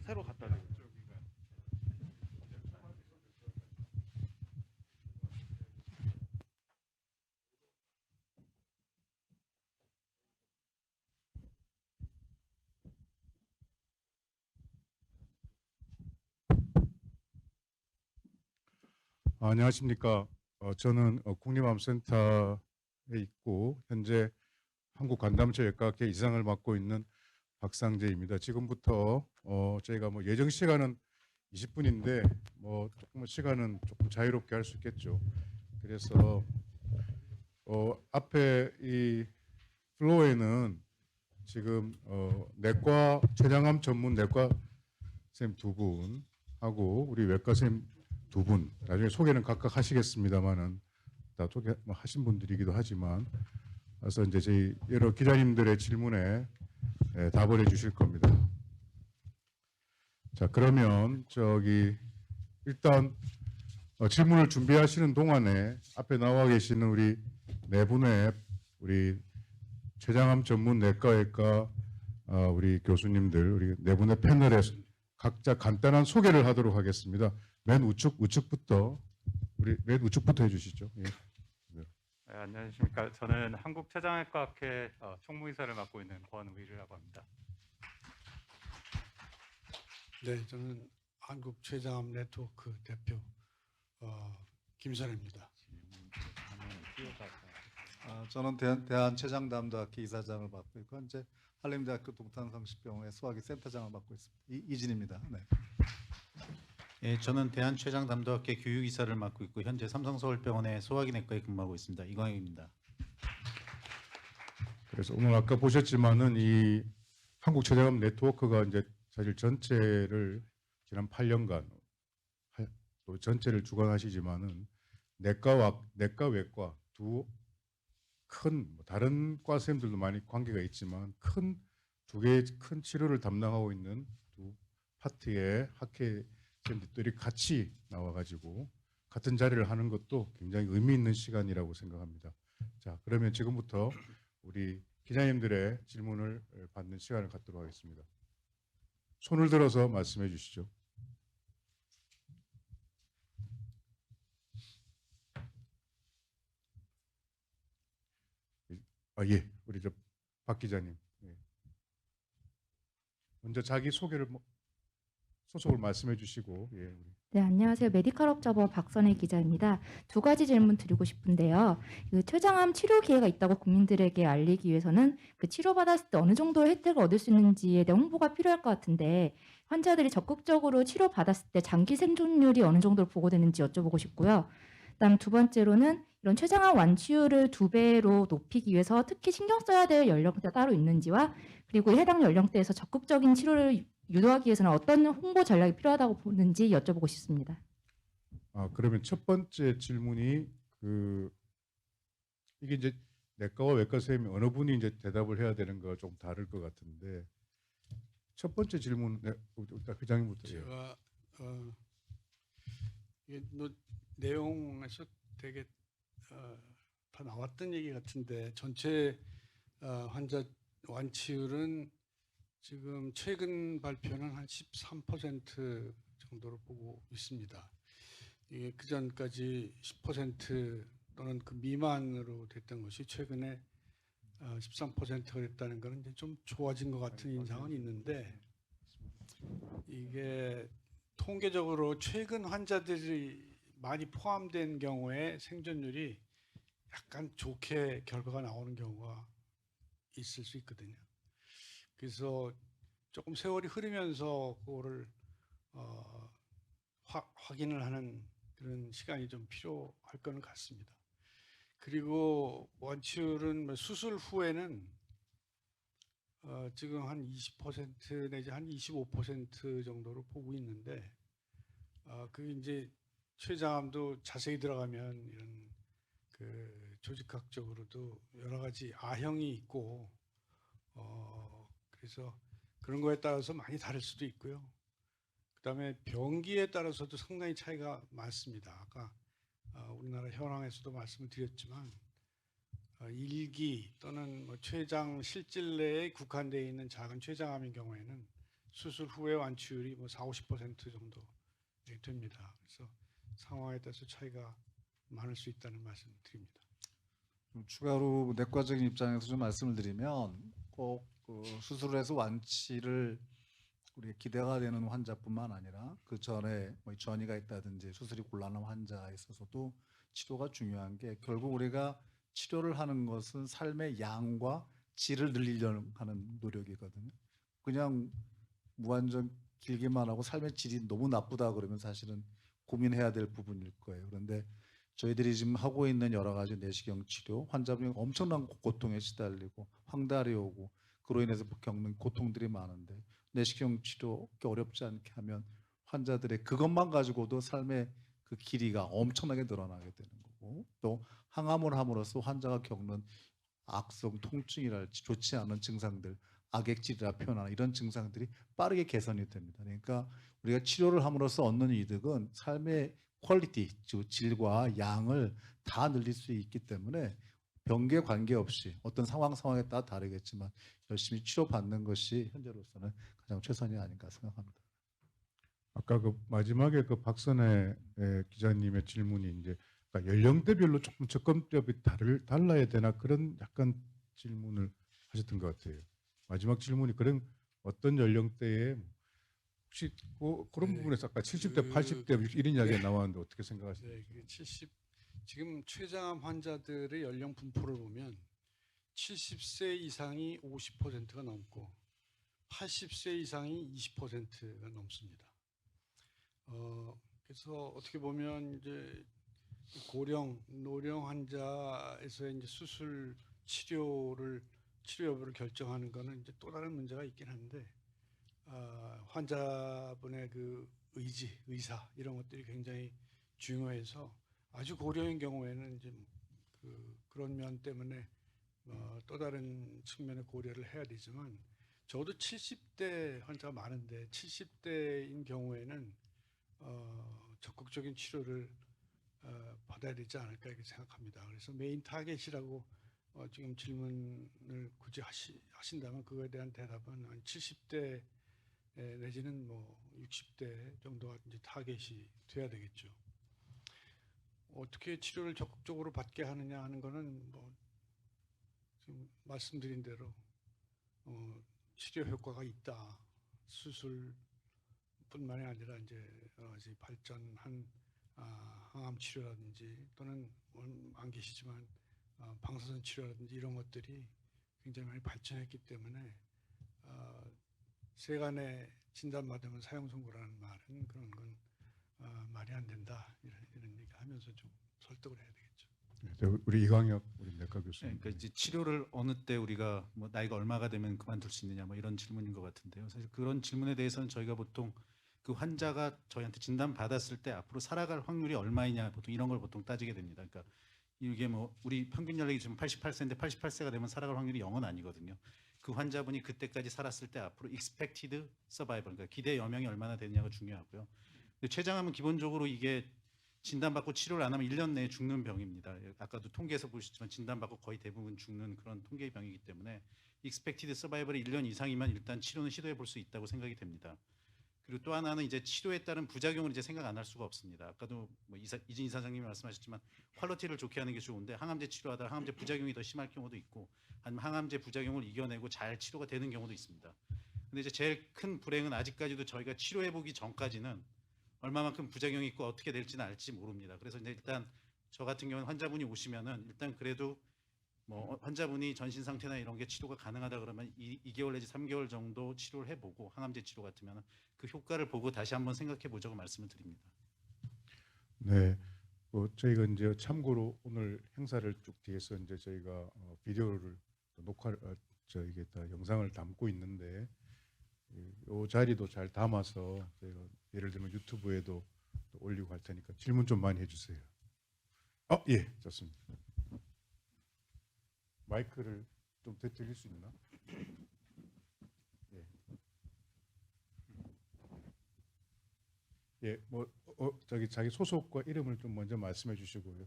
Speaker 7: 새로 갖다 드려요.
Speaker 10: 안녕하십니까. 저는 국립암센터에 있고 현재 한국간담체외과학회 이상을 맡고 있는 박상재입니다. 지금부터 저희가 뭐 예정 시간은 20분인데 뭐 조금 시간은 조금 자유롭게 할 수 있겠죠. 그래서 앞에 이 플로어에는 지금 내과 췌장암 전문 내과 선생님 2분 하고 우리 외과 선생님 2분, 나중에 소개는 각각 하시겠습니다만은 다 소개 하신 분들이기도 하지만, 그래서 이제 저희 여러 기자님들의 질문에 답을 해주실 겁니다. 자, 그러면 일단 질문을 준비하시는 동안에 앞에 나와 계시는 우리 네 분의 우리 췌장암 전문 내과외과 우리 교수님들, 우리 네 분의 패널에 각자 간단한 소개를 하도록 하겠습니다. 맨 우측부터 해주시죠. 예.
Speaker 12: 네, 안녕하십니까. 저는 한국췌장외과학회 총무이사를 맡고 있는 권의라고 합니다.
Speaker 2: 네, 저는 한국췌장암 네트워크 대표 김선혜입니다.
Speaker 4: 저는 대한췌장담도학회 이사장을 맡고 있고 현재 한림대학교 동탄성심병원의 소화기 센터장을 맡고 있습니다. 이진입니다. 네.
Speaker 13: 예, 저는 대한췌장담도학회 교육이사를 맡고 있고 현재 삼성서울병원의 소화기내과에 근무하고 있습니다. 이광익입니다.
Speaker 10: 그래서 오늘 아까 보셨지만은 이 한국췌장암 네트워크가 이제 사실 전체를 지난 8년간 또 전체를 주관하시지만은 내과 외과 두 큰 다른 과 선생님들도 많이 관계가 있지만 두 개의 큰 치료를 담당하고 있는 두 파트의 학회 선생님들이 같이 나와가지고 같은 자리를 하는 것도 굉장히 의미 있는 시간이라고 생각합니다. 자, 그러면 지금부터 우리 기자님들의 질문을 받는 시간을 갖도록 하겠습니다. 손을 들어서 말씀해 주시죠. 예, 우리 박 기자님. 예. 먼저 자기 소개를 소속을 말씀해 주시고. 예.
Speaker 14: 네, 안녕하세요. 메디컬 옵저버 박선혜 기자입니다. 두 가지 질문 드리고 싶은데요. 그 췌장암 치료 기회가 있다고 국민들에게 알리기 위해서는 그 치료받았을 때 어느 정도의 혜택을 얻을 수 있는지에 대한 홍보가 필요할 것 같은데 환자들이 적극적으로 치료받았을 때 장기 생존율이 어느 정도로 보고되는지 여쭤보고 싶고요. 그다음 두 번째로는 이런 췌장암 완치율을 2배로 높이기 위해서 특히 신경 써야 될 연령대가 따로 있는지와 그리고 해당 연령대에서 적극적인 치료를 유도하기 위해서는 어떤 홍보 전략이 필요하다고 보는지 여쭤보고 싶습니다.
Speaker 10: 그러면 첫 번째 질문이 이게 이제 내과와 외과 선생님이 어느 분이 이제 대답을 해야 되는 거 좀 다를 것 같은데 첫 번째 질문 회장님부터.
Speaker 2: 제가 이게 내용에서 되게 다 나왔던 얘기 같은데 전체 환자 완치율은 지금 최근 발표는 한 13% 정도로 보고 있습니다. 이게 그 전까지 10% 또는 그 미만으로 됐던 것이 최근에 13%가 됐다는 것은 이제 좀 좋아진 것 같은 인상은 있는데 이게 통계적으로 최근 환자들이 많이 포함된 경우에 생존율이 약간 좋게 결과가 나오는 경우가 있을 수 있거든요. 그래서 조금 세월이 흐르면서 그거를 확인을 하는 그런 시간이 좀 필요할 거는 같습니다. 그리고 완치율은 수술 후에는 지금 한 20% 내지 한 25% 정도로 보고 있는데 그 이제 췌장암도 자세히 들어가면 이런 그 조직학적으로도 여러 가지 아형이 있고 그래서 그런 거에 따라서 많이 다를 수도 있고요. 그다음에 병기에 따라서도 상당히 차이가 많습니다. 아까 우리나라 현황에서도 말씀을 드렸지만 1기 또는 뭐 췌장 실질 내에 국한되어 있는 작은 췌장암인 경우에는 수술 후의 완치율이 뭐 40~50% 정도 됩니다. 그래서 상황에 따라서 차이가 많을 수 있다는 말씀 드립니다.
Speaker 4: 좀 추가로 내과적인 입장에서 좀 말씀을 드리면 꼭 그 수술을 해서 완치를 우리 기대가 되는 환자뿐만 아니라 그 전에 뭐 전이가 있다든지 수술이 곤란한 환자에 있어서도 치료가 중요한 게 결국 우리가 치료를 하는 것은 삶의 양과 질을 늘리려는 하는 노력이거든요. 그냥 무한정 길게만 하고 삶의 질이 너무 나쁘다 그러면 사실은 고민해야 될 부분일 거예요. 그런데 저희들이 지금 하고 있는 여러 가지 내시경 치료, 환자분이 엄청난 고통에 시달리고 황달이 오고 그로 인해서 겪는 고통들이 많은데 내시경 치료 어렵지 않게 하면 환자들의 그것만 가지고도 삶의 그 길이가 엄청나게 늘어나게 되는 거고, 또 항암을 함으로써 환자가 겪는 악성 통증이랄지 좋지 않은 증상들, 악액질이라 표현하는 이런 증상들이 빠르게 개선이 됩니다. 그러니까 우리가 치료를 함으로써 얻는 이득은 삶의 퀄리티, 즉 질과 양을 다 늘릴 수 있기 때문에 병계 관계없이 어떤 상황에 따라 다르겠지만 열심히 치료받는 것이 현재로서는 가장 최선이 아닌가 생각합니다.
Speaker 10: 아까 그 마지막에 그 박선혜 기자님의 질문이 이제 그러니까 연령대별로 조금 접근법이 달라야 되나 그런 약간 질문을 하셨던 것 같아요. 마지막 질문이 그런 어떤 연령대에 혹시 그런 부분에서 아까 70대, 80대 이런 이야기가 나왔는데 어떻게 생각하세요?
Speaker 2: 네, 지금 췌장암 환자들의 연령 분포를 보면 70세 이상이 50%가 넘고 80세 이상이 20%가 넘습니다. 그래서 어떻게 보면 이제 노령 환자에서의 이제 수술 치료 여부를 결정하는 것은 이제 또 다른 문제가 있긴 한데 환자분의 그 의사 이런 것들이 굉장히 중요해서 아주 고령인 경우에는 이제 그런 면 때문에 또 다른 측면의 고려를 해야 되지만 저도 70대 환자가 많은데 70대인 경우에는 적극적인 치료를 받아야 되지 않을까 이렇게 생각합니다. 그래서 메인 타겟이라고 지금 질문을 굳이 하신다면 그거에 대한 대답은 한 70대 내지는 뭐 60대 정도가 이제 타겟이 돼야 되겠죠. 어떻게 치료를 적극적으로 받게 하느냐 하는 거는 뭐 지금 말씀드린 대로 치료 효과가 있다. 수술뿐만이 아니라 이제 여러 가지 발전한 항암 치료라든지 또는 안 계시지만 방사선 치료라든지 이런 것들이 굉장히 많이 발전했기 때문에 세간에 진단받으면 사형 선고라는 말은 그런 건 말이 안 된다 이런 얘기 하면서 좀 설득을 해야 되겠죠.
Speaker 10: 네, 우리 이광혁 우리 내과 교수님.
Speaker 13: 그러니까 이제 치료를 어느 때 우리가 뭐 나이가 얼마가 되면 그만둘 수 있느냐 뭐 이런 질문인 것 같은데요. 사실 그런 질문에 대해서는 저희가 보통 그 환자가 저희한테 진단 받았을 때 앞으로 살아갈 확률이 얼마이냐 보통 이런 걸 보통 따지게 됩니다. 그러니까 이게 뭐 우리 평균 연령이 지금 88세인데 88세가 되면 살아갈 확률이 0은 아니거든요. 그 환자분이 그때까지 살았을 때 앞으로 expected survival, 그러니까 기대 여명이 얼마나 되느냐가 중요하고요. 근데 췌장암은 기본적으로 이게 진단받고 치료를 안 하면 1년 내에 죽는 병입니다. 아까도 통계에서 보셨지만 진단받고 거의 대부분 죽는 그런 통계의 병이기 때문에 expected survival이 1년 이상이면 일단 치료는 시도해 볼 수 있다고 생각이 됩니다. 그리고 또 하나는 이제 치료에 따른 부작용을 이제 생각 안 할 수가 없습니다. 아까도 뭐 이진 이사장님이 말씀하셨지만 퀄리티를 좋게 하는 게 좋은데 항암제 치료하다가 항암제 부작용이 더 심할 경우도 있고 아니면 항암제 부작용을 이겨내고 잘 치료가 되는 경우도 있습니다. 근데 이제 제일 큰 불행은 아직까지도 저희가 치료해 보기 전까지는 얼마만큼 부작용이 있고 어떻게 될지는 알지 모릅니다. 그래서 이제 일단 저 같은 경우는 환자분이 오시면은 일단 그래도 뭐 환자분이 전신 상태나 이런 게 치료가 가능하다 그러면 2개월 내지 3개월 정도 치료를 해보고 항암제 치료 같으면 그 효과를 보고 다시 한번 생각해 보자고 말씀을 드립니다.
Speaker 10: 네, 저희가 이제 참고로 오늘 행사를 쭉 뒤에서 이제 저희가 비디오를 녹화를 저희게 다 영상을 담고 있는데 이 자리도 잘 담아서 저희가 예를 들면 유튜브에도 또 올리고 할 테니까 질문 좀 많이 해주세요. 예, 좋습니다. 마이크를 좀 더 들릴 수 있나? 예. 예, 뭐 저기 자기 소속과 이름을 좀 먼저 말씀해 주시고요.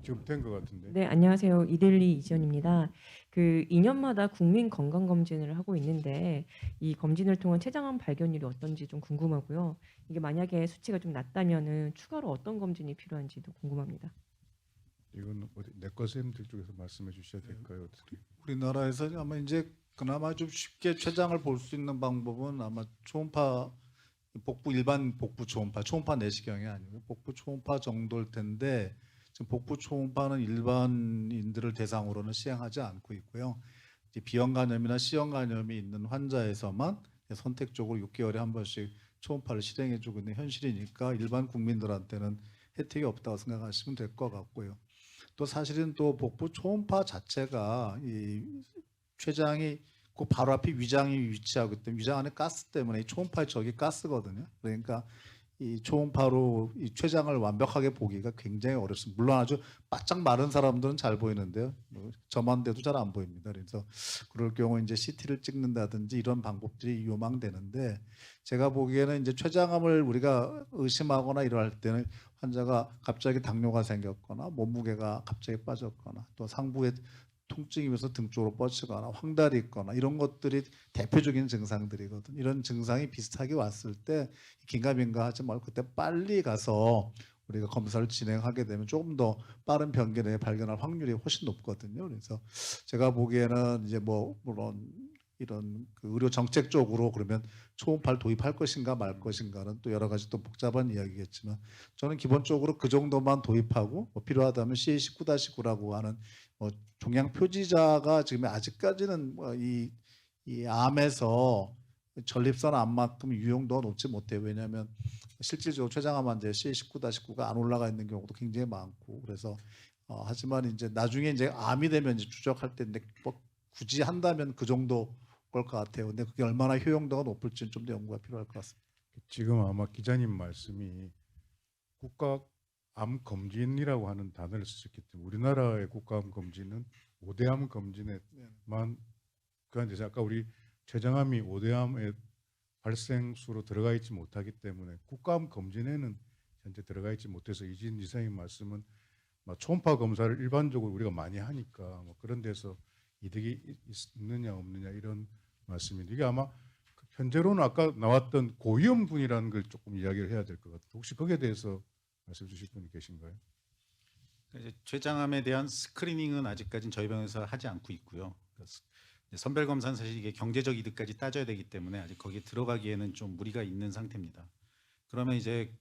Speaker 10: 지금 된 것 같은데.
Speaker 15: 네, 안녕하세요. 이델리 이지연입니다. 그 2년마다 국민 건강 검진을 하고 있는데 이 검진을 통한 췌장암 발견율이 어떤지 좀 궁금하고요. 이게 만약에 수치가 좀 낮다면은 추가로 어떤 검진이 필요한지도 궁금합니다.
Speaker 10: 이건 어디 내과 선생님들 쪽에서 말씀해 주셔야 될까요? 어떻게?
Speaker 4: 우리나라에서 아마 이제 그나마 좀 쉽게 췌장을 볼 수 있는 방법은 아마 초음파 일반 복부 초음파 내시경이 아니고 복부 초음파 정도일 텐데 지금 복부 초음파는 일반인들을 대상으로는 시행하지 않고 있고요. 이제 B형 간염이나 C형 간염이 있는 환자에서만 선택적으로 6개월에 한 번씩 초음파를 실행해주고 있는 현실이니까 일반 국민들한테는 혜택이 없다고 생각하시면 될 것 같고요. 또 사실은 또 복부 초음파 자체가 이 췌장이 그 바로 앞에 위장이 위치하고 있기 때문에 위장 안에 가스 때문에 이 초음파의 적이 가스거든요. 그러니까 이 초음파로 이 췌장을 완벽하게 보기가 굉장히 어렵습니다. 물론 아주 바짝 마른 사람들은 잘 보이는데요. 저만 돼도 잘 안 보입니다. 그래서 그럴 경우 이제 CT를 찍는다든지 이런 방법들이 요망되는데 제가 보기에는 이제 췌장암을 우리가 의심하거나 이럴 때는 환자가 갑자기 당뇨가 생겼거나 몸무게가 갑자기 빠졌거나 또 상부에 통증이 면서 등 쪽으로 뻗치거나 황달이 있거나 이런 것들이 대표적인 증상들이거든요. 이런 증상이 비슷하게 왔을 때 긴가민가 하지 말고 그때 빨리 가서 우리가 검사를 진행하게 되면 조금 더 빠른 병균에 발견할 확률이 훨씬 높거든요. 그래서 제가 보기에는 이제 뭐 물론 이런 그 의료 정책적으로 그러면 초음파를 도입할 것인가 말 것인가는 또 여러 가지 또 복잡한 이야기겠지만 저는 기본적으로 그 정도만 도입하고 뭐 필요하다면 CA19-9라고 하는 뭐 종양 표지자가 지금 아직까지는 이 암에서 전립선 암만큼 유용도가 높지 못해요. 왜냐하면 실질적으로 췌장암 환자의 CA19-9가 안 올라가 있는 경우도 굉장히 많고 그래서 하지만 이제 나중에 이제 암이 되면 이제 추적할 때인데 뭐 굳이 한다면 그 정도 걸 것 같아요. 근데 그게 얼마나 효용도가 높을지는 좀 더 연구가 필요할 것 같습니다.
Speaker 10: 지금 아마 기자님 말씀이 국가암 검진이라고 하는 단어를 쓰셨기 때문에 우리나라의 국가암 검진은 5대암 검진에만 그런데 아까 우리 췌장암이 5대암의 발생수로 들어가 있지 못하기 때문에 국가암 검진에는 현재 들어가 있지 못해서 이진 이사님 말씀은 초음파 검사를 일반적으로 우리가 많이 하니까 뭐 그런 데서 이득이 있느냐 없느냐 이런 말씀인데 이게 아마 현재로는 아까 나왔던 고위험군이라는 걸 조금 이야기를 해야 될 것 같아요. 혹시 거기에 대해서 말씀 주실 분이 계신가요?
Speaker 13: 이제 췌장암에 대한 스크리닝은 아직까지는 저희 병원에서 하지 않고 있고요. 선별 검사는 사실 이게 경제적 이득까지 따져야 되기 때문에 아직 거기에 들어가기에는 좀 무리가 있는 상태입니다. 그러면 이제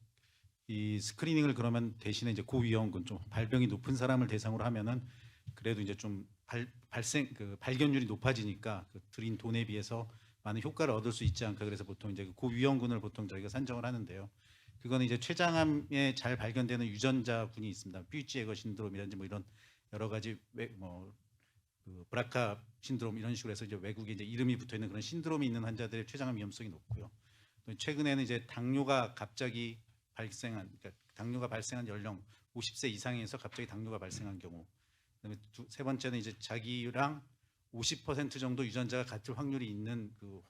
Speaker 13: 이 스크리닝을 그러면 대신에 이제 고위험군 좀 발병이 높은 사람을 대상으로 하면은 그래도 이제 좀 발견율이 높아지니까 그 들인 돈에 비해서 많은 효과를 얻을 수 있지 않을까. 그래서 보통 이제 고위험군을 보통 저희가 산정을 하는데요. 그거는 이제 췌장암에 잘 발견되는 유전자군이 있습니다. 퓨이치에거 신드롬이라든지 뭐 이런 여러 가지 그 브라카 신드롬 이런 식으로 해서 이제 외국에 이제 이름이 붙어 있는 그런 신드롬이 있는 환자들의 췌장암 위험성이 높고요. 또 최근에는 이제 당뇨가 갑자기 발생한 연령 50세 이상에서 갑자기 당뇨가 발생한 경우. 그다음에 세 번째는 이제 자기랑 50% 정도 유전자가 같을 확률이 있는 그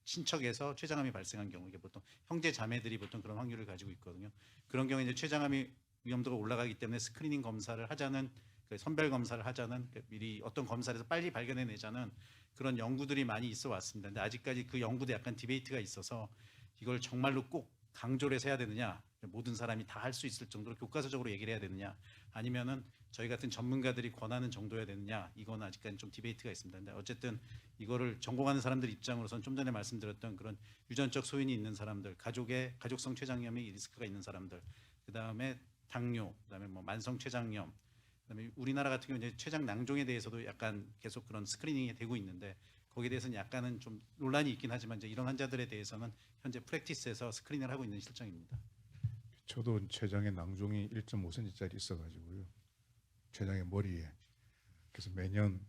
Speaker 13: 친척에서 췌장암이 발생한 경우 이게 보통 형제 자매들이 보통 그런 확률을 가지고 있거든요. 그런 경우에 이제 췌장암이 위험도가 올라가기 때문에 스크리닝 검사를 하자는 선별 검사를 하자는 미리 어떤 검사에서 빨리 발견해내자는 그런 연구들이 많이 있어 왔습니다. 근데 아직까지 그 연구도 약간 디베이트가 있어서 이걸 정말로 꼭 강조를 해서 해야 되느냐, 모든 사람이 다 할 수 있을 정도로 교과서적으로 얘기를 해야 되느냐, 아니면은 저희 같은 전문가들이 권하는 정도여야 되느냐, 이건 아직까지 좀 디베이트가 있습니다. 근데 어쨌든 이거를 전공하는 사람들 입장으로서는 좀 전에 말씀드렸던 그런 유전적 소인이 있는 사람들, 가족성 췌장염의 리스크가 있는 사람들, 그 다음에 당뇨, 그 다음에 뭐 만성 췌장염, 그다음에 우리나라 같은 경우 이제 췌장 낭종에 대해서도 약간 계속 그런 스크리닝이 되고 있는데 거기에 대해서는 약간은 좀 논란이 있긴 하지만 이제 이런 환자들에 대해서는 현재 프랙티스에서 스크린을 하고 있는 실정입니다.
Speaker 10: 저도 췌장에 낭종이 1.5cm짜리 있어가지고요. 췌장의 머리에. 그래서 매년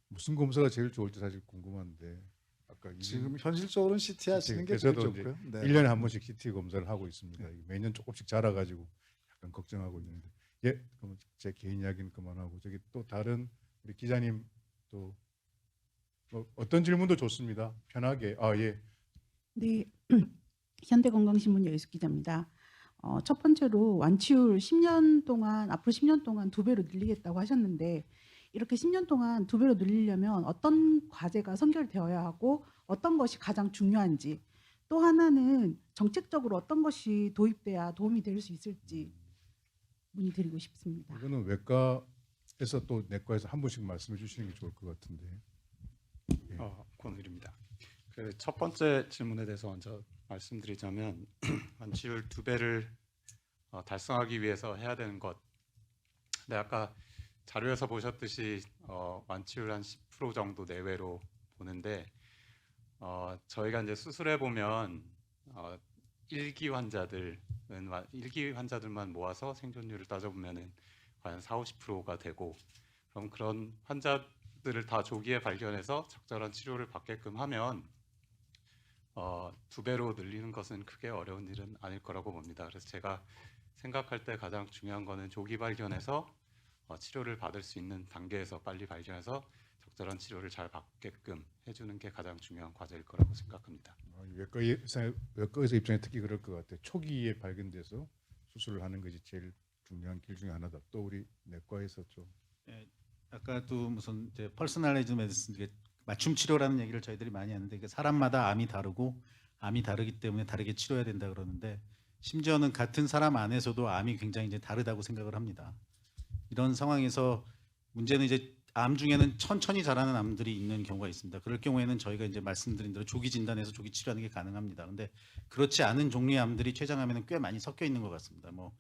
Speaker 10: 무슨 검사가 제일 좋을지 사실 궁금한데 아까
Speaker 4: 지금 현실적으로는 CT 하시는 게 제일 좋고요. 네.
Speaker 10: 1년에 한 번씩 CT 검사를 하고 있습니다. 매년 조금씩 자라가지고 약간 걱정하고 있는데 예, 그럼 제 개인 이야기는 그만하고 저기 또 다른 우리 기자님 또 어떤 질문도 좋습니다. 편하게. 예.
Speaker 16: 네, 현대건강신문 여유숙 기자입니다. 첫 번째로 완치율 10년 동안 앞으로 10년 동안 2배로 늘리겠다고 하셨는데 이렇게 10년 동안 2배로 늘리려면 어떤 과제가 선결되어야 하고 어떤 것이 가장 중요한지 또 하나는 정책적으로 어떤 것이 도입돼야 도움이 될 수 있을지 문의드리고 싶습니다.
Speaker 10: 이거는 외과에서 또 내과에서 한 분씩 말씀해 주시는 게 좋을 것 같은데.
Speaker 12: 권의입니다. 그 첫 번째 질문에 대해서 먼저 말씀드리자면 완치율 2배를 달성하기 위해서 해야 되는 것. 네, 아까 자료에서 보셨듯이 완치율 한 10% 정도 내외로 보는데 저희가 이제 수술해 보면 1기 환자들만 모아서 생존율을 따져보면은 과연 40-50%가 되고 그럼 그런 환자들을 다 조기에 발견해서 적절한 치료를 받게끔 하면 2배로 늘리는 것은 크게 어려운 일은 아닐 거라고 봅니다. 그래서 제가 생각할 때 가장 중요한 거는 조기 발견해서 치료를 받을 수 있는 단계에서 빨리 발견해서 적절한 치료를 잘 받게끔 해주는 게 가장 중요한 과제일 거라고 생각합니다.
Speaker 10: 외과의사 입장에 특히 그럴 것 같아요. 초기에 발견돼서 수술을 하는 것이 제일 중요한 길 중에 하나다. 또 우리 내과에서 좀
Speaker 13: 아까도 무슨 이제 퍼스널라이즈 메디슨 이게 맞춤 치료라는 얘기를 저희들이 많이 하는데 이게 사람마다 암이 다르고 암이 다르기 때문에 다르게 치료해야 된다 그러는데 심지어는 같은 사람 안에서도 암이 굉장히 이제 다르다고 생각을 합니다. 이런 상황에서 문제는 이제 암 중에는 천천히 자라는 암들이 있는 경우가 있습니다. 그럴 경우에는 저희가 이제 말씀드린 대로 조기 진단해서 조기 치료하는 게 가능합니다. 근데 그렇지 않은 종류의 암들이 췌장암에는 꽤 많이 섞여 있는 것 같습니다. 뭐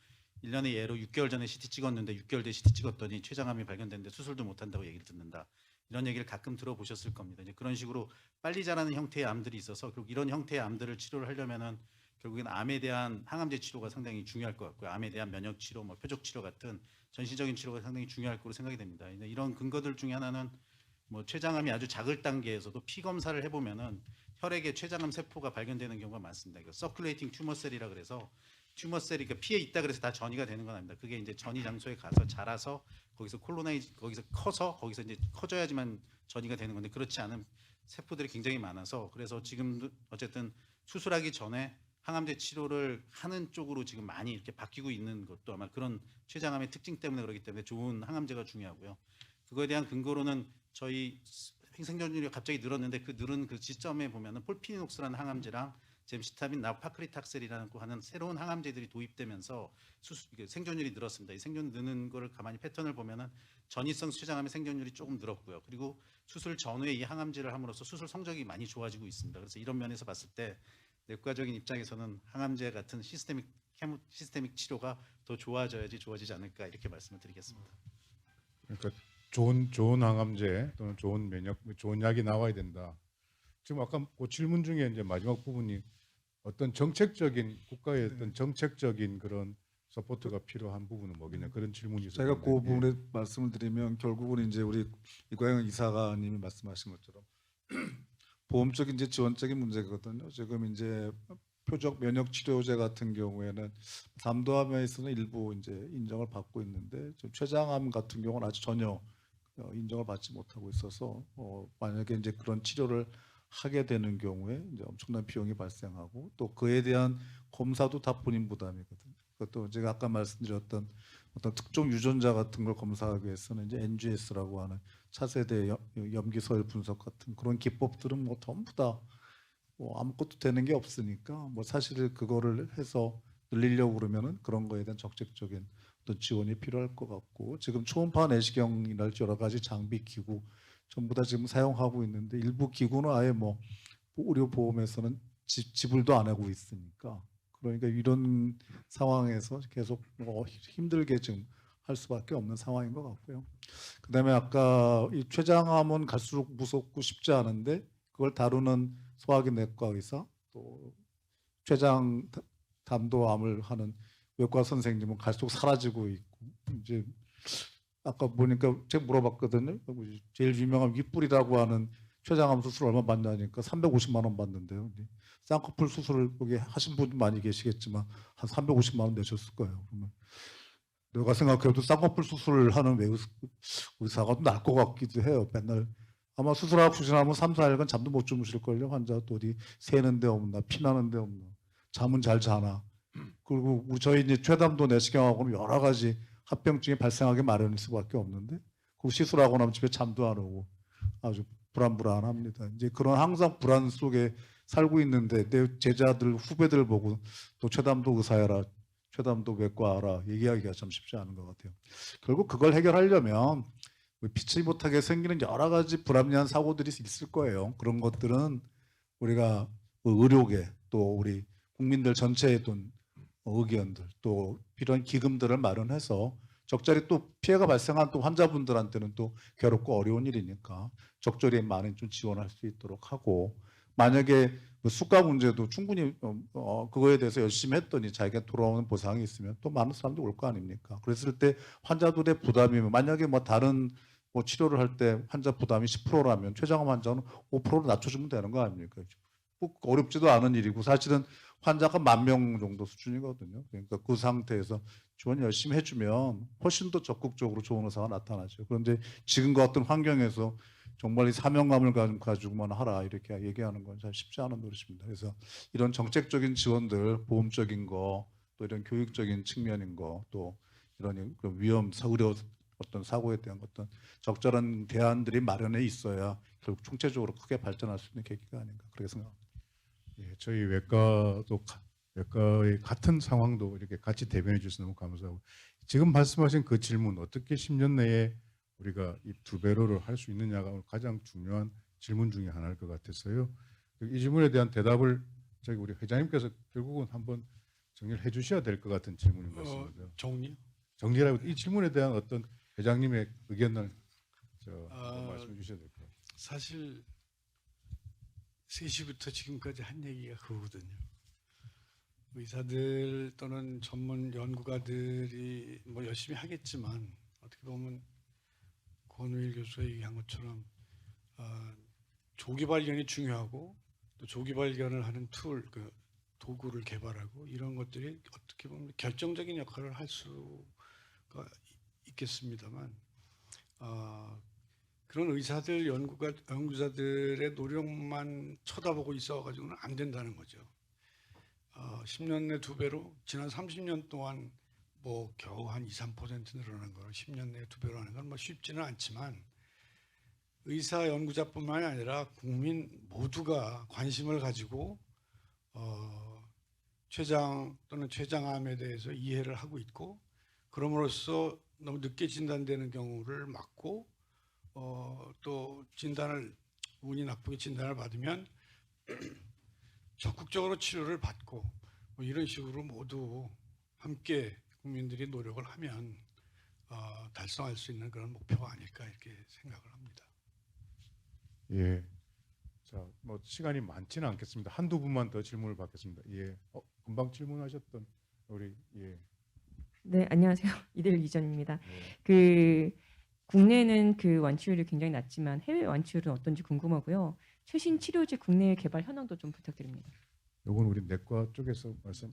Speaker 13: 1년에 예로 6개월 전에 CT 찍었는데 6개월 뒤에 CT 찍었더니 췌장암이 발견됐는데 수술도 못 한다고 얘기를 듣는다. 이런 얘기를 가끔 들어보셨을 겁니다. 이제 그런 식으로 빨리 자라는 형태의 암들이 있어서 결국 이런 형태의 암들을 치료를 하려면은 결국엔 암에 대한 항암제 치료가 상당히 중요할 것 같고요. 암에 대한 면역 치료, 뭐 표적 치료 같은 전시적인 치료가 상당히 중요할 거로 생각이 됩니다. 이런 근거들 중에 하나는 뭐 췌장암이 아주 작을 단계에서도 피 검사를 해보면은 혈액에 췌장암 세포가 발견되는 경우가 많습니다. 이거 서큘레이팅 튜머셀이라 그래서 튜머셀이 그러니까 피에 있다 그래서 다 전이가 되는 건 아닙니다. 그게 이제 전이 장소에 가서 자라서 거기서 거기서 커서 거기서 이제 커져야지만 전이가 되는 건데 그렇지 않은 세포들이 굉장히 많아서 그래서 지금 어쨌든 수술하기 전에 항암제 치료를 하는 쪽으로 지금 많이 이렇게 바뀌고 있는 것도 아마 그런 췌장암의 특징 때문에 그렇기 때문에 좋은 항암제가 중요하고요. 그거에 대한 근거로는 저희 생존율이 갑자기 늘었는데 그 늘은 그 지점에 보면은 폴피니녹스라는 항암제랑 젬시타빈, 나파크리탁셀이라는 하는 새로운 항암제들이 도입되면서 생존율이 늘었습니다. 이 생존 느는 거를 가만히 패턴을 보면은 전이성 췌장암의 생존율이 조금 늘었고요. 그리고 수술 전후에 이 항암제를 함으로써 수술 성적이 많이 좋아지고 있습니다. 그래서 이런 면에서 봤을 때 내과적인 입장에서는 항암제 같은 시스테믹 치료가 더 좋아져야지 좋아지지 않을까 이렇게 말씀을 드리겠습니다.
Speaker 10: 그러니까 좋은 항암제 또는 좋은 면역, 좋은 약이 나와야 된다. 지금 아까 그 질문 중에 이제 마지막 부분이 어떤 정책적인 국가의 어떤 정책적인 그런 서포트가 필요한 부분은 뭐겠냐 그런 질문이
Speaker 4: 제가
Speaker 10: 있었는데
Speaker 4: 그 부분에 말씀을 드리면 결국은 이제 우리 이광영 이사가님이 말씀하신 것처럼 보험적인 이제 지원적인 문제거든요. 지금 이제 표적 면역 치료제 같은 경우에는 담도암에서는 일부 이제 인정을 받고 있는데 좀 췌장암 같은 경우는 아직 전혀 인정을 받지 못하고 있어서 만약에 이제 그런 치료를 하게 되는 경우에 이제 엄청난 비용이 발생하고 또 그에 대한 검사도 다 본인 부담이거든요. 그것도 제가 아까 말씀드렸던 어떤 특정 유전자 같은 걸 검사하기 위해서는 이제 NGS라고 하는 차세대 염기서열 분석 같은 그런 기법들은 뭐 전부 다 뭐 아무것도 되는 게 없으니까 뭐 사실 그거를 해서 늘리려고 그러면은 그런 거에 대한 적극적인 어떤 지원이 필요할 것 같고 지금 초음파 내시경이랄지 여러 가지 장비 기구 전부 다 지금 사용하고 있는데 일부 기구는 아예 뭐 의료보험에서는 지불도 안 하고 있으니까 그러니까 이런 상황에서 계속 뭐 힘들게 지금 할 수밖에 없는 상황인 것 같고요. 그다음에 아까 이 췌장암은 갈수록 무섭고 쉽지 않은데 그걸 다루는 소화기 내과 의사 또 췌장 담도암을 하는 외과 선생님은 갈수록 사라지고 있고 이제 아까 보니까 제가 물어봤거든요. 제일 유명한 윗불이라고 하는 췌장암 수술 얼마 받냐니까 350만 원 받는데요. 쌍꺼풀 수술을 거기 하신 분 많이 계시겠지만 한 350만 원 내셨을 거예요. 그러면 내가 생각해도 쌍꺼풀 수술을 하는 의사가 나을 것 같기도 해요. 맨날 아마 수술하고 후진하면 3, 4일간 잠도 못 주무실걸요. 환자 또 어디 새는 데 없나 피나는 데 없나 잠은 잘 자나 그리고 저희 이제 최담도 내시경하고는 여러 가지 합병증이 발생하게 마련일 수밖에 없는데 그 시술하고 나면 집에 잠도 안 오고 아주 불안합니다. 이제 그런 항상 불안 속에 살고 있는데 내 제자들 후배들 보고 또 최담도 의사해라, 최담도 외과하라 얘기하기가 참 쉽지 않은 것 같아요. 결국 그걸 해결하려면 피치 못하게 생기는 여러 가지 불합리한 사고들이 있을 거예요. 그런 것들은 우리가 의료계 또 우리 국민들 전체의 돈 의견들 또 이런 기금들을 마련해서 적절히 또 피해가 발생한 또 환자분들한테는 또 괴롭고 어려운 일이니까 적절히 많이 좀 지원할 수 있도록 하고 만약에 그 수가 문제도 충분히 그거에 대해서 열심히 했더니 자기가 돌아오는 보상이 있으면 또 많은 사람들이 올 거 아닙니까? 그랬을 때 환자들의 부담이면 만약에 뭐 다른 뭐 치료를 할 때 환자 부담이 10%라면 췌장암 환자는 5%로 낮춰주면 되는 거 아닙니까? 꼭 어렵지도 않은 일이고 사실은 환자가 10,000명 정도 수준이거든요. 그러니까 그 상태에서 지원 열심히 해주면 훨씬 더 적극적으로 좋은 의사가 나타나죠. 그런데 지금과 같은 환경에서 정말 이 사명감을 가지고만 하라 이렇게 얘기하는 건 참 쉽지 않은 노릇입니다. 그래서 이런 정책적인 지원들, 보험적인 거, 또 이런 교육적인 측면인 거, 또 이런 위험, 의료 어떤 사고에 대한 어떤 적절한 대안들이 마련해 있어야 결국 총체적으로 크게 발전할 수 있는 계기가 아닌가 그렇게 생각합니다.
Speaker 10: 예, 저희 외과의 같은 상황도 이렇게 같이 대변해 주셔서 너무 감사하고 지금 말씀하신 그 질문 어떻게 10년 내에 우리가 이 2배로를 할 수 있느냐가 가장 중요한 질문 중에 하나일 것 같아서요. 이 질문에 대한 대답을 저기 우리 회장님께서 결국은 한번 정리를 해주셔야 될 것 같은 질문인 것 같습니다. 정리라고 이 질문에 대한 어떤 회장님의 의견을 한번 말씀해 주셔야 될 것 같아요.
Speaker 2: 사실 3시부터 지금까지 한 얘기가 그거거든요. 의사들 또는 전문 연구가들이 뭐 열심히 하겠지만 어떻게 보면 권우일 교수가 얘기한 것처럼 조기 발견이 중요하고 또 조기 발견을 하는 그 도구를 개발하고 이런 것들이 어떻게 보면 결정적인 역할을 할 수가 있겠습니다만 그런 의사들 연구자들의 노력만 쳐다보고 있어가지고는 안 된다는 거죠. 10년 내 2배로 지난 30년 동안 뭐 겨우 한 2~3% 늘어난 걸 10년 내에 2배로 하는 건 뭐 쉽지는 않지만 의사 연구자뿐만이 아니라 국민 모두가 관심을 가지고 췌장 또는 췌장암에 대해서 이해를 하고 있고 그럼으로써 너무 늦게 진단되는 경우를 막고 또 운이 나쁘게 진단을 받으면 적극적으로 치료를 받고 뭐 이런 식으로 모두 함께 국민들이 노력을 하면 달성할 수 있는 그런 목표가 아닐까 이렇게 생각을 합니다.
Speaker 10: 예. 자, 뭐 시간이 많지는 않겠습니다. 한두 분만 더 질문을 받겠습니다. 예. 금방 질문하셨던 우리 예.
Speaker 15: 네, 안녕하세요. 이대일 기자입니다. 그 국내는 그 완치율이 굉장히 낮지만 해외 완치율은 어떤지 궁금하고요. 최신 치료제 국내 개발 현황도 좀 부탁드립니다.
Speaker 10: 요건 우리 내과 쪽에서 말씀.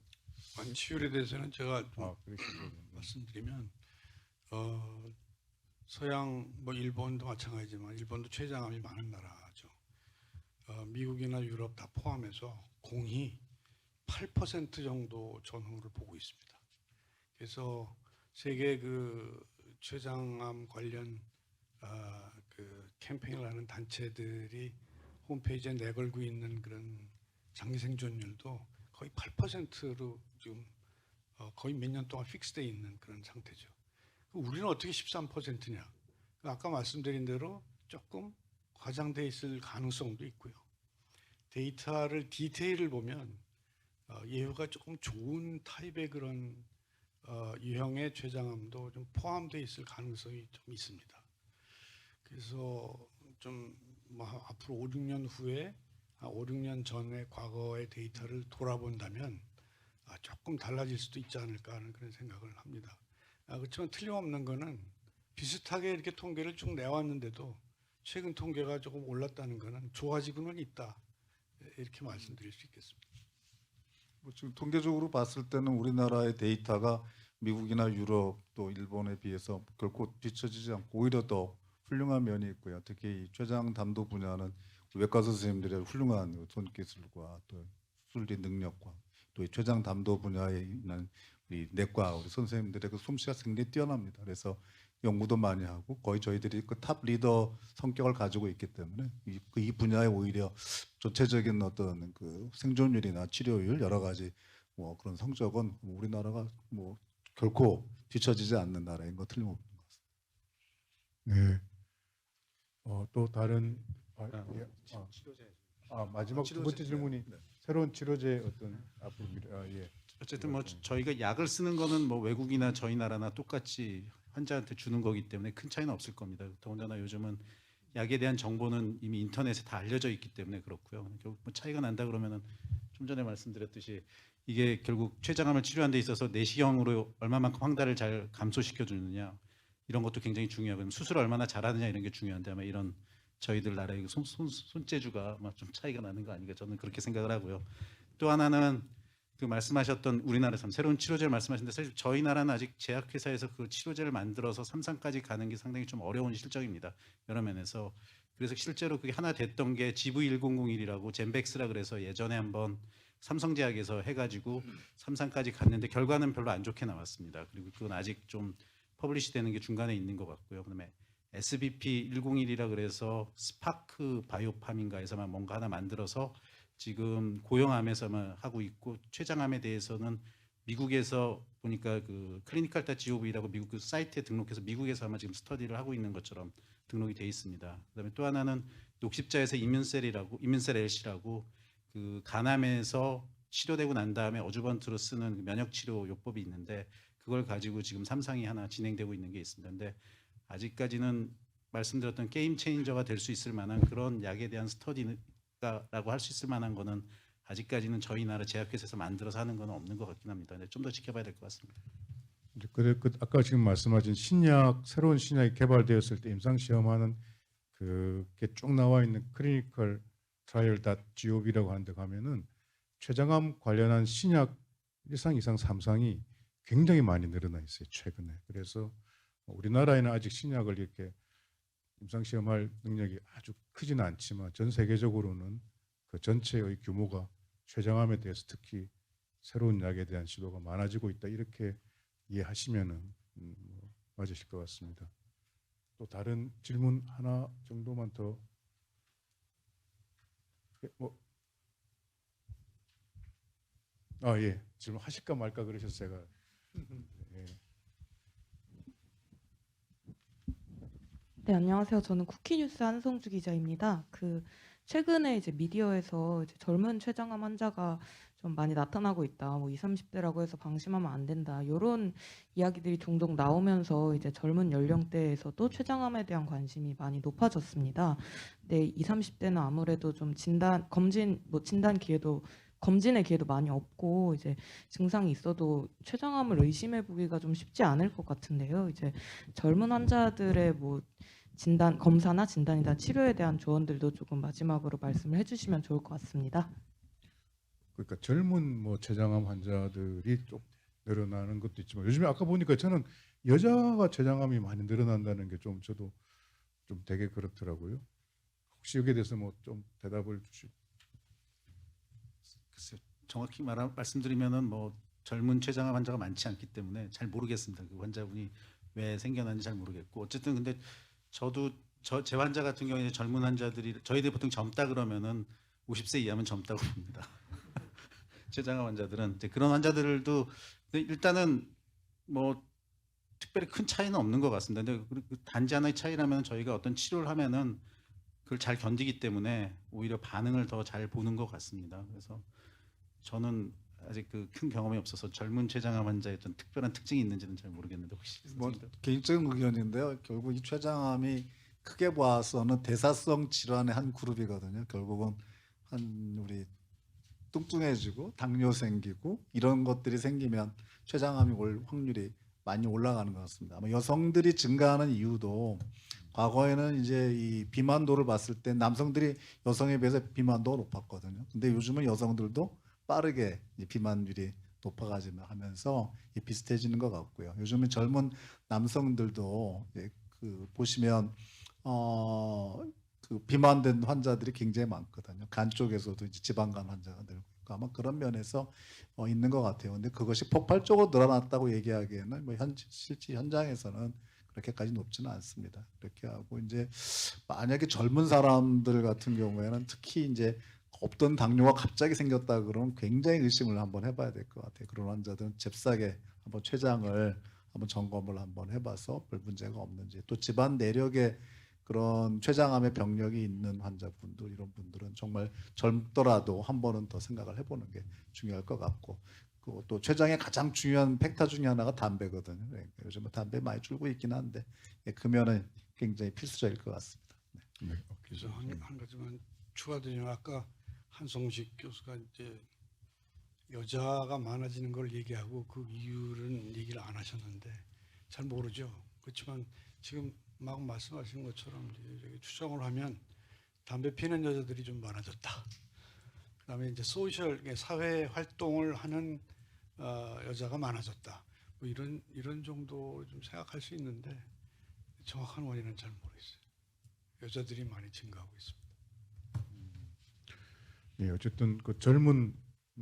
Speaker 2: 완치율에 대해서는 제가 말씀드리면 서양 뭐 일본도 마찬가지지만 일본도 췌장암이 많은 나라죠. 미국이나 유럽 다 포함해서 공히 8% 정도 전후를 보고 있습니다. 그래서 세계 그 췌장암 관련 그 캠페인을 하는 단체들이 홈페이지에 내걸고 있는 그런 장기 생존율도 거의 8%로 지금 거의 몇 년 동안 픽스되어 있는 그런 상태죠. 우리는 어떻게 13%냐? 아까 말씀드린 대로 조금 과장돼 있을 가능성도 있고요. 디테일을 보면 예후가 조금 좋은 타입의 그런 유형의 췌장암도 좀 포함되어 있을 가능성이 좀 있습니다. 그래서 좀 뭐 앞으로 5~6년 후에 5~6년 전의 과거의 데이터를 돌아본다면 조금 달라질 수도 있지 않을까 하는 그런 생각을 합니다. 그렇지만 틀림없는 거는 비슷하게 이렇게 통계를 쭉 내왔는데도 최근 통계가 조금 올랐다는 거는 좋아지고는 있다. 이렇게 말씀드릴 수 있겠습니다.
Speaker 4: 뭐 지금 통계적으로 봤을 때는 우리나라의 데이터가 미국이나 유럽 또 일본에 비해서 결코 뒤처지지 않고 오히려 더 훌륭한 면이 있고요. 특히 이 췌장 담도 분야는 외과 선생님들의 훌륭한 손기술과 또 수술의 능력과 또 이 췌장 담도 분야에 있는 우리 내과 우리 선생님들의 그 솜씨가 굉장히 뛰어납니다. 그래서 연구도 많이 하고 거의 저희들이 그 탑 리더 성격을 가지고 있기 때문에 이 분야에 오히려 전체적인 어떤 그 생존율이나 치료율 여러 가지 뭐 그런 성적은 우리나라가 뭐 결코 뒤처지지 않는 나라인 거 틀림없는 것 같습니다.
Speaker 10: 네. 또 다른 마지막 두 번째 질문이 새로운 치료제 어떤 앞으로 예.
Speaker 13: 어쨌든 뭐 저희가 약을 쓰는 거는 뭐 외국이나 저희 나라나 똑같이 환자한테 주는 거기 때문에 큰 차이는 없을 겁니다. 더군다나 요즘은 약에 대한 정보는 이미 인터넷에 다 알려져 있기 때문에 그렇고요. 결국 뭐 차이가 난다 그러면은 좀 전에 말씀드렸듯이 이게 결국 췌장암을 치료하는 데 있어서 내시경으로 얼마만큼 황달을 잘 감소시켜 주느냐 이런 것도 굉장히 중요하고 수술을 얼마나 잘하느냐 이런 게 중요한데 아마 이런 저희들 나라의 손재주가 아마 좀 차이가 나는 거 아닌가 저는 그렇게 생각을 하고요. 또 하나는 그 말씀하셨던 우리나라에서 새로운 치료제를 말씀하셨는데 사실 저희 나라는 아직 제약회사에서 그 치료제를 만들어서 3상까지 가는 게 상당히 좀 어려운 실정입니다. 여러 면에서. 그래서 실제로 그게 하나 됐던 게 GV1001이라고 젠백스라 그래서 예전에 한번 삼성제약에서 해가지고 3상까지 갔는데 결과는 별로 안 좋게 나왔습니다. 그리고 그건 아직 좀 퍼블리시 되는 게 중간에 있는 것 같고요. 그다음에 SBP101이라 그래서 스파크 바이오팜인가에서만 뭔가 하나 만들어서 지금 고형암에서만 하고 있고 췌장암에 대해서는 미국에서 보니까 그 클리니컬 GOV라고 미국 그 사이트에 등록해서 미국에서 아마 지금 스터디를 하고 있는 것처럼 등록이 돼 있습니다. 그다음에 또 하나는 녹십자에서 이뮨셀 LC라고 그 간암에서 치료되고 난 다음에 어주번트로 쓰는 그 면역 치료 요법이 있는데 그걸 가지고 지금 3상이 하나 진행되고 있는 게 있습니다. 근데 아직까지는 말씀드렸던 게임 체인저가 될 수 있을 만한 그런 약에 대한 스터디라고 할 수 있을 만한 거는 아직까지는 저희 나라 제약회사에서 만들어서 하는 건 없는 것 같긴 합니다. 근데 좀 더 지켜봐야 될 것 같습니다.
Speaker 10: 그 아까 지금 말씀하신 신약 새로운 신약이 개발되었을 때 임상 시험하는 그게 쭉 나와 있는 클리니컬 트라이얼.gov라고 하는 데 가면은 췌장암 관련한 신약 1상, 2상, 3상이 굉장히 많이 늘어나 있어요, 최근에. 그래서 우리나라에는 아직 신약을 이렇게 임상 시험할 능력이 아주 크지는 않지만 전 세계적으로는 그 전체의 규모가 췌장암에 대해서 특히 새로운 약에 대한 시도가 많아지고 있다 이렇게 이해하시면은 맞으실 것 같습니다. 또 다른 질문 하나 정도만 더. 예, 질문 하실까 말까 그러셔서 제가. 예.
Speaker 15: 네, 안녕하세요. 저는 쿠키뉴스 한성주 기자입니다. 최근에 이제 미디어에서 이제 젊은 췌장암 환자가 좀 많이 나타나고 있다. 뭐 20, 30대라고 해서 방심하면 안 된다. 이런 이야기들이 종종 나오면서 이제 젊은 연령대에서도 췌장암에 대한 관심이 많이 높아졌습니다. 근데 20, 30대는 아무래도 좀 검진의 기회도 많이 없고 이제 증상이 있어도 췌장암을 의심해 보기가 좀 쉽지 않을 것 같은데요. 이제 젊은 환자들의 뭐 검사나 진단이나 치료에 대한 조언들도 조금 마지막으로 말씀을 해주시면 좋을 것 같습니다.
Speaker 10: 그러니까 젊은 뭐 췌장암 환자들이 좀 늘어나는 것도 있지만 요즘에 아까 보니까 저는 여자가 췌장암이 많이 늘어난다는 게 좀 저도 좀 되게 그렇더라고요. 혹시 여기에 대해서 뭐 좀 대답을 주시고.
Speaker 13: 글쎄요, 정확히 말씀드리면은 뭐 젊은 췌장암 환자가 많지 않기 때문에 잘 모르겠습니다. 그 환자분이 왜 생겨났는지 잘 모르겠고 어쨌든 근데 저도 제 환자 같은 경우에 젊은 환자들이 저희들 보통 젊다 그러면은 50세 이하면 젊다고 봅니다. 췌장암 환자들은 이제 그런 환자들도 일단은 뭐 특별히 큰 차이는 없는 것 같습니다. 근데 단지 하나의 차이라면 저희가 어떤 치료를 하면은 그걸 잘 견디기 때문에 오히려 반응을 더 잘 보는 것 같습니다. 그래서 저는 아직 그 큰 경험이 없어서 젊은 췌장암 환자의 어떤 특별한 특징이 있는지는 잘 모르겠는데 혹시
Speaker 4: 뭐 개인적인 의견인데요. 결국 이 췌장암이 크게 봐서는 대사성 질환의 한 그룹이거든요. 결국은 우리 뚱뚱해지고 당뇨 생기고 이런 것들이 생기면 췌장암이 올 확률이 많이 올라가는 것 같습니다. 아마 여성들이 증가하는 이유도 과거에는 이제 이 비만도를 봤을 때 남성들이 여성에 비해서 비만도가 높았거든요. 근데 요즘은 여성들도 빠르게 비만율이 높아가지며 하면서 비슷해지는 것 같고요. 요즘은 젊은 남성들도 보시면 그 비만된 환자들이 굉장히 많거든요. 간 쪽에서도 이제 지방간 환자가 늘고 아마 그런 면에서 있는 것 같아요. 근데 그것이 폭발적으로 늘어났다고 얘기하기에는 뭐 실제 현장에서는 그렇게까지 높지는 않습니다. 그렇게 하고 이제 만약에 젊은 사람들 같은 경우에는 특히 이제 없던 당뇨가 갑자기 생겼다 그러면 굉장히 의심을 한번 해봐야 될 것 같아요. 그런 환자들은 잽싸게 한번 췌장을 한번 점검을 한번 해봐서 별 문제가 없는지, 또 집안 내력에 그런 췌장암의 병력이 있는 환자분들, 이런 분들은 정말 젊더라도 한 번은 더 생각을 해보는 게 중요할 것 같고, 또 췌장의 가장 중요한 팩터 중에 하나가 담배거든요. 요즘 담배 많이 줄고 있긴 한데 금연은 굉장히 필수적일 것 같습니다.
Speaker 2: 네. 그래서 한 가지만 추가드리면, 아까 한성식 교수가 이제 여자가 많아지는 걸 얘기하고 그 이유는 얘기를 안 하셨는데 잘 모르죠. 그렇지만 지금 막 말씀하신 것처럼 이제 추정을 하면 담배 피는 여자들이 좀 많아졌다. 그다음에 이제 소셜 사회 활동을 하는 여자가 많아졌다. 뭐 이런 정도 좀 생각할 수 있는데 정확한 원인은 잘 모르겠어요. 여자들이 많이 증가하고 있습니다.
Speaker 10: 예, 어쨌든 그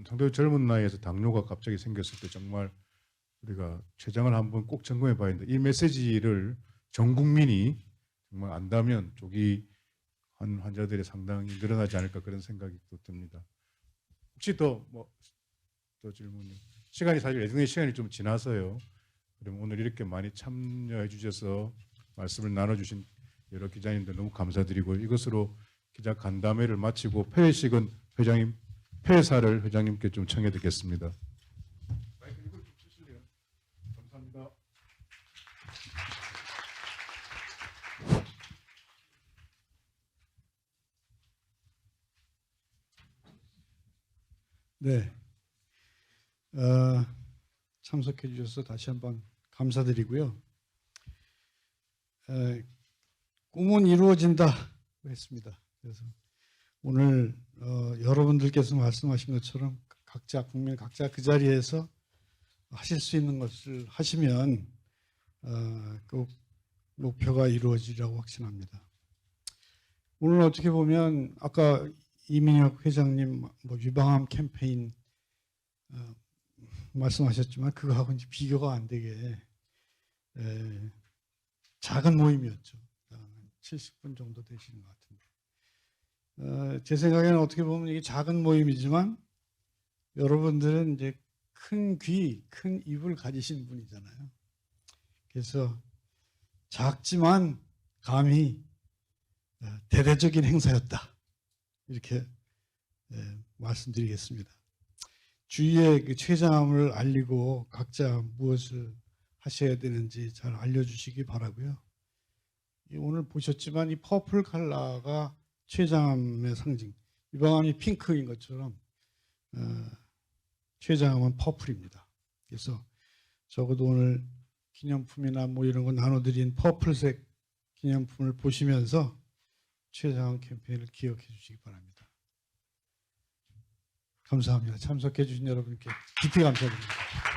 Speaker 10: 상당히 젊은 나이에서 당뇨가 갑자기 생겼을 때 정말 우리가 췌장을 한번 꼭 점검해 봐야 된다. 이 메시지를 전 국민이 정말 안다면 조기 환자들이 상당히 늘어나지 않을까 그런 생각이 또 듭니다. 혹시 더 질문이, 시간이 사실 예정된 시간이 좀 지나서요. 그럼 오늘 이렇게 많이 참여해 주셔서 말씀을 나눠주신 여러 기자님들 너무 감사드리고, 이것으로 기자 간담회를 마치고 폐회식은 폐회사를 회장님께 좀 청해 듣겠습니다. 감사합니다.
Speaker 2: 네, 참석해 주셔서 다시 한번 감사드리고요. 꿈은 이루어진다고 했습니다. 그래서 오늘 여러분들께서 말씀하신 것처럼 국민 각자 그 자리에서 하실 수 있는 것을 하시면 그 목표가 이루어지리라고 확신합니다. 오늘 어떻게 보면 아까 이민혁 회장님 유방암 캠페인 말씀하셨지만 그거하고 이제 비교가 안 되게 작은 모임이었죠. 70분 정도 되시는 것 같은데, 제 생각에는 어떻게 보면 이게 작은 모임이지만 여러분들은 이제 큰 귀, 큰 입을 가지신 분이잖아요. 그래서 작지만 감히 대대적인 행사였다, 이렇게 말씀드리겠습니다. 주위에 그 췌장암을 알리고 각자 무엇을 하셔야 되는지 잘 알려주시기 바라고요. 오늘 보셨지만 이 퍼플 컬러가 췌장암의 상징, 유방암이 핑크인 것처럼 췌장암은 퍼플입니다. 그래서 적어도 오늘 기념품이나 뭐 이런 거 나눠드린 퍼플색 기념품을 보시면서 췌장암 캠페인을 기억해 주시기 바랍니다. 감사합니다. 참석해 주신 여러분께 깊이 감사드립니다.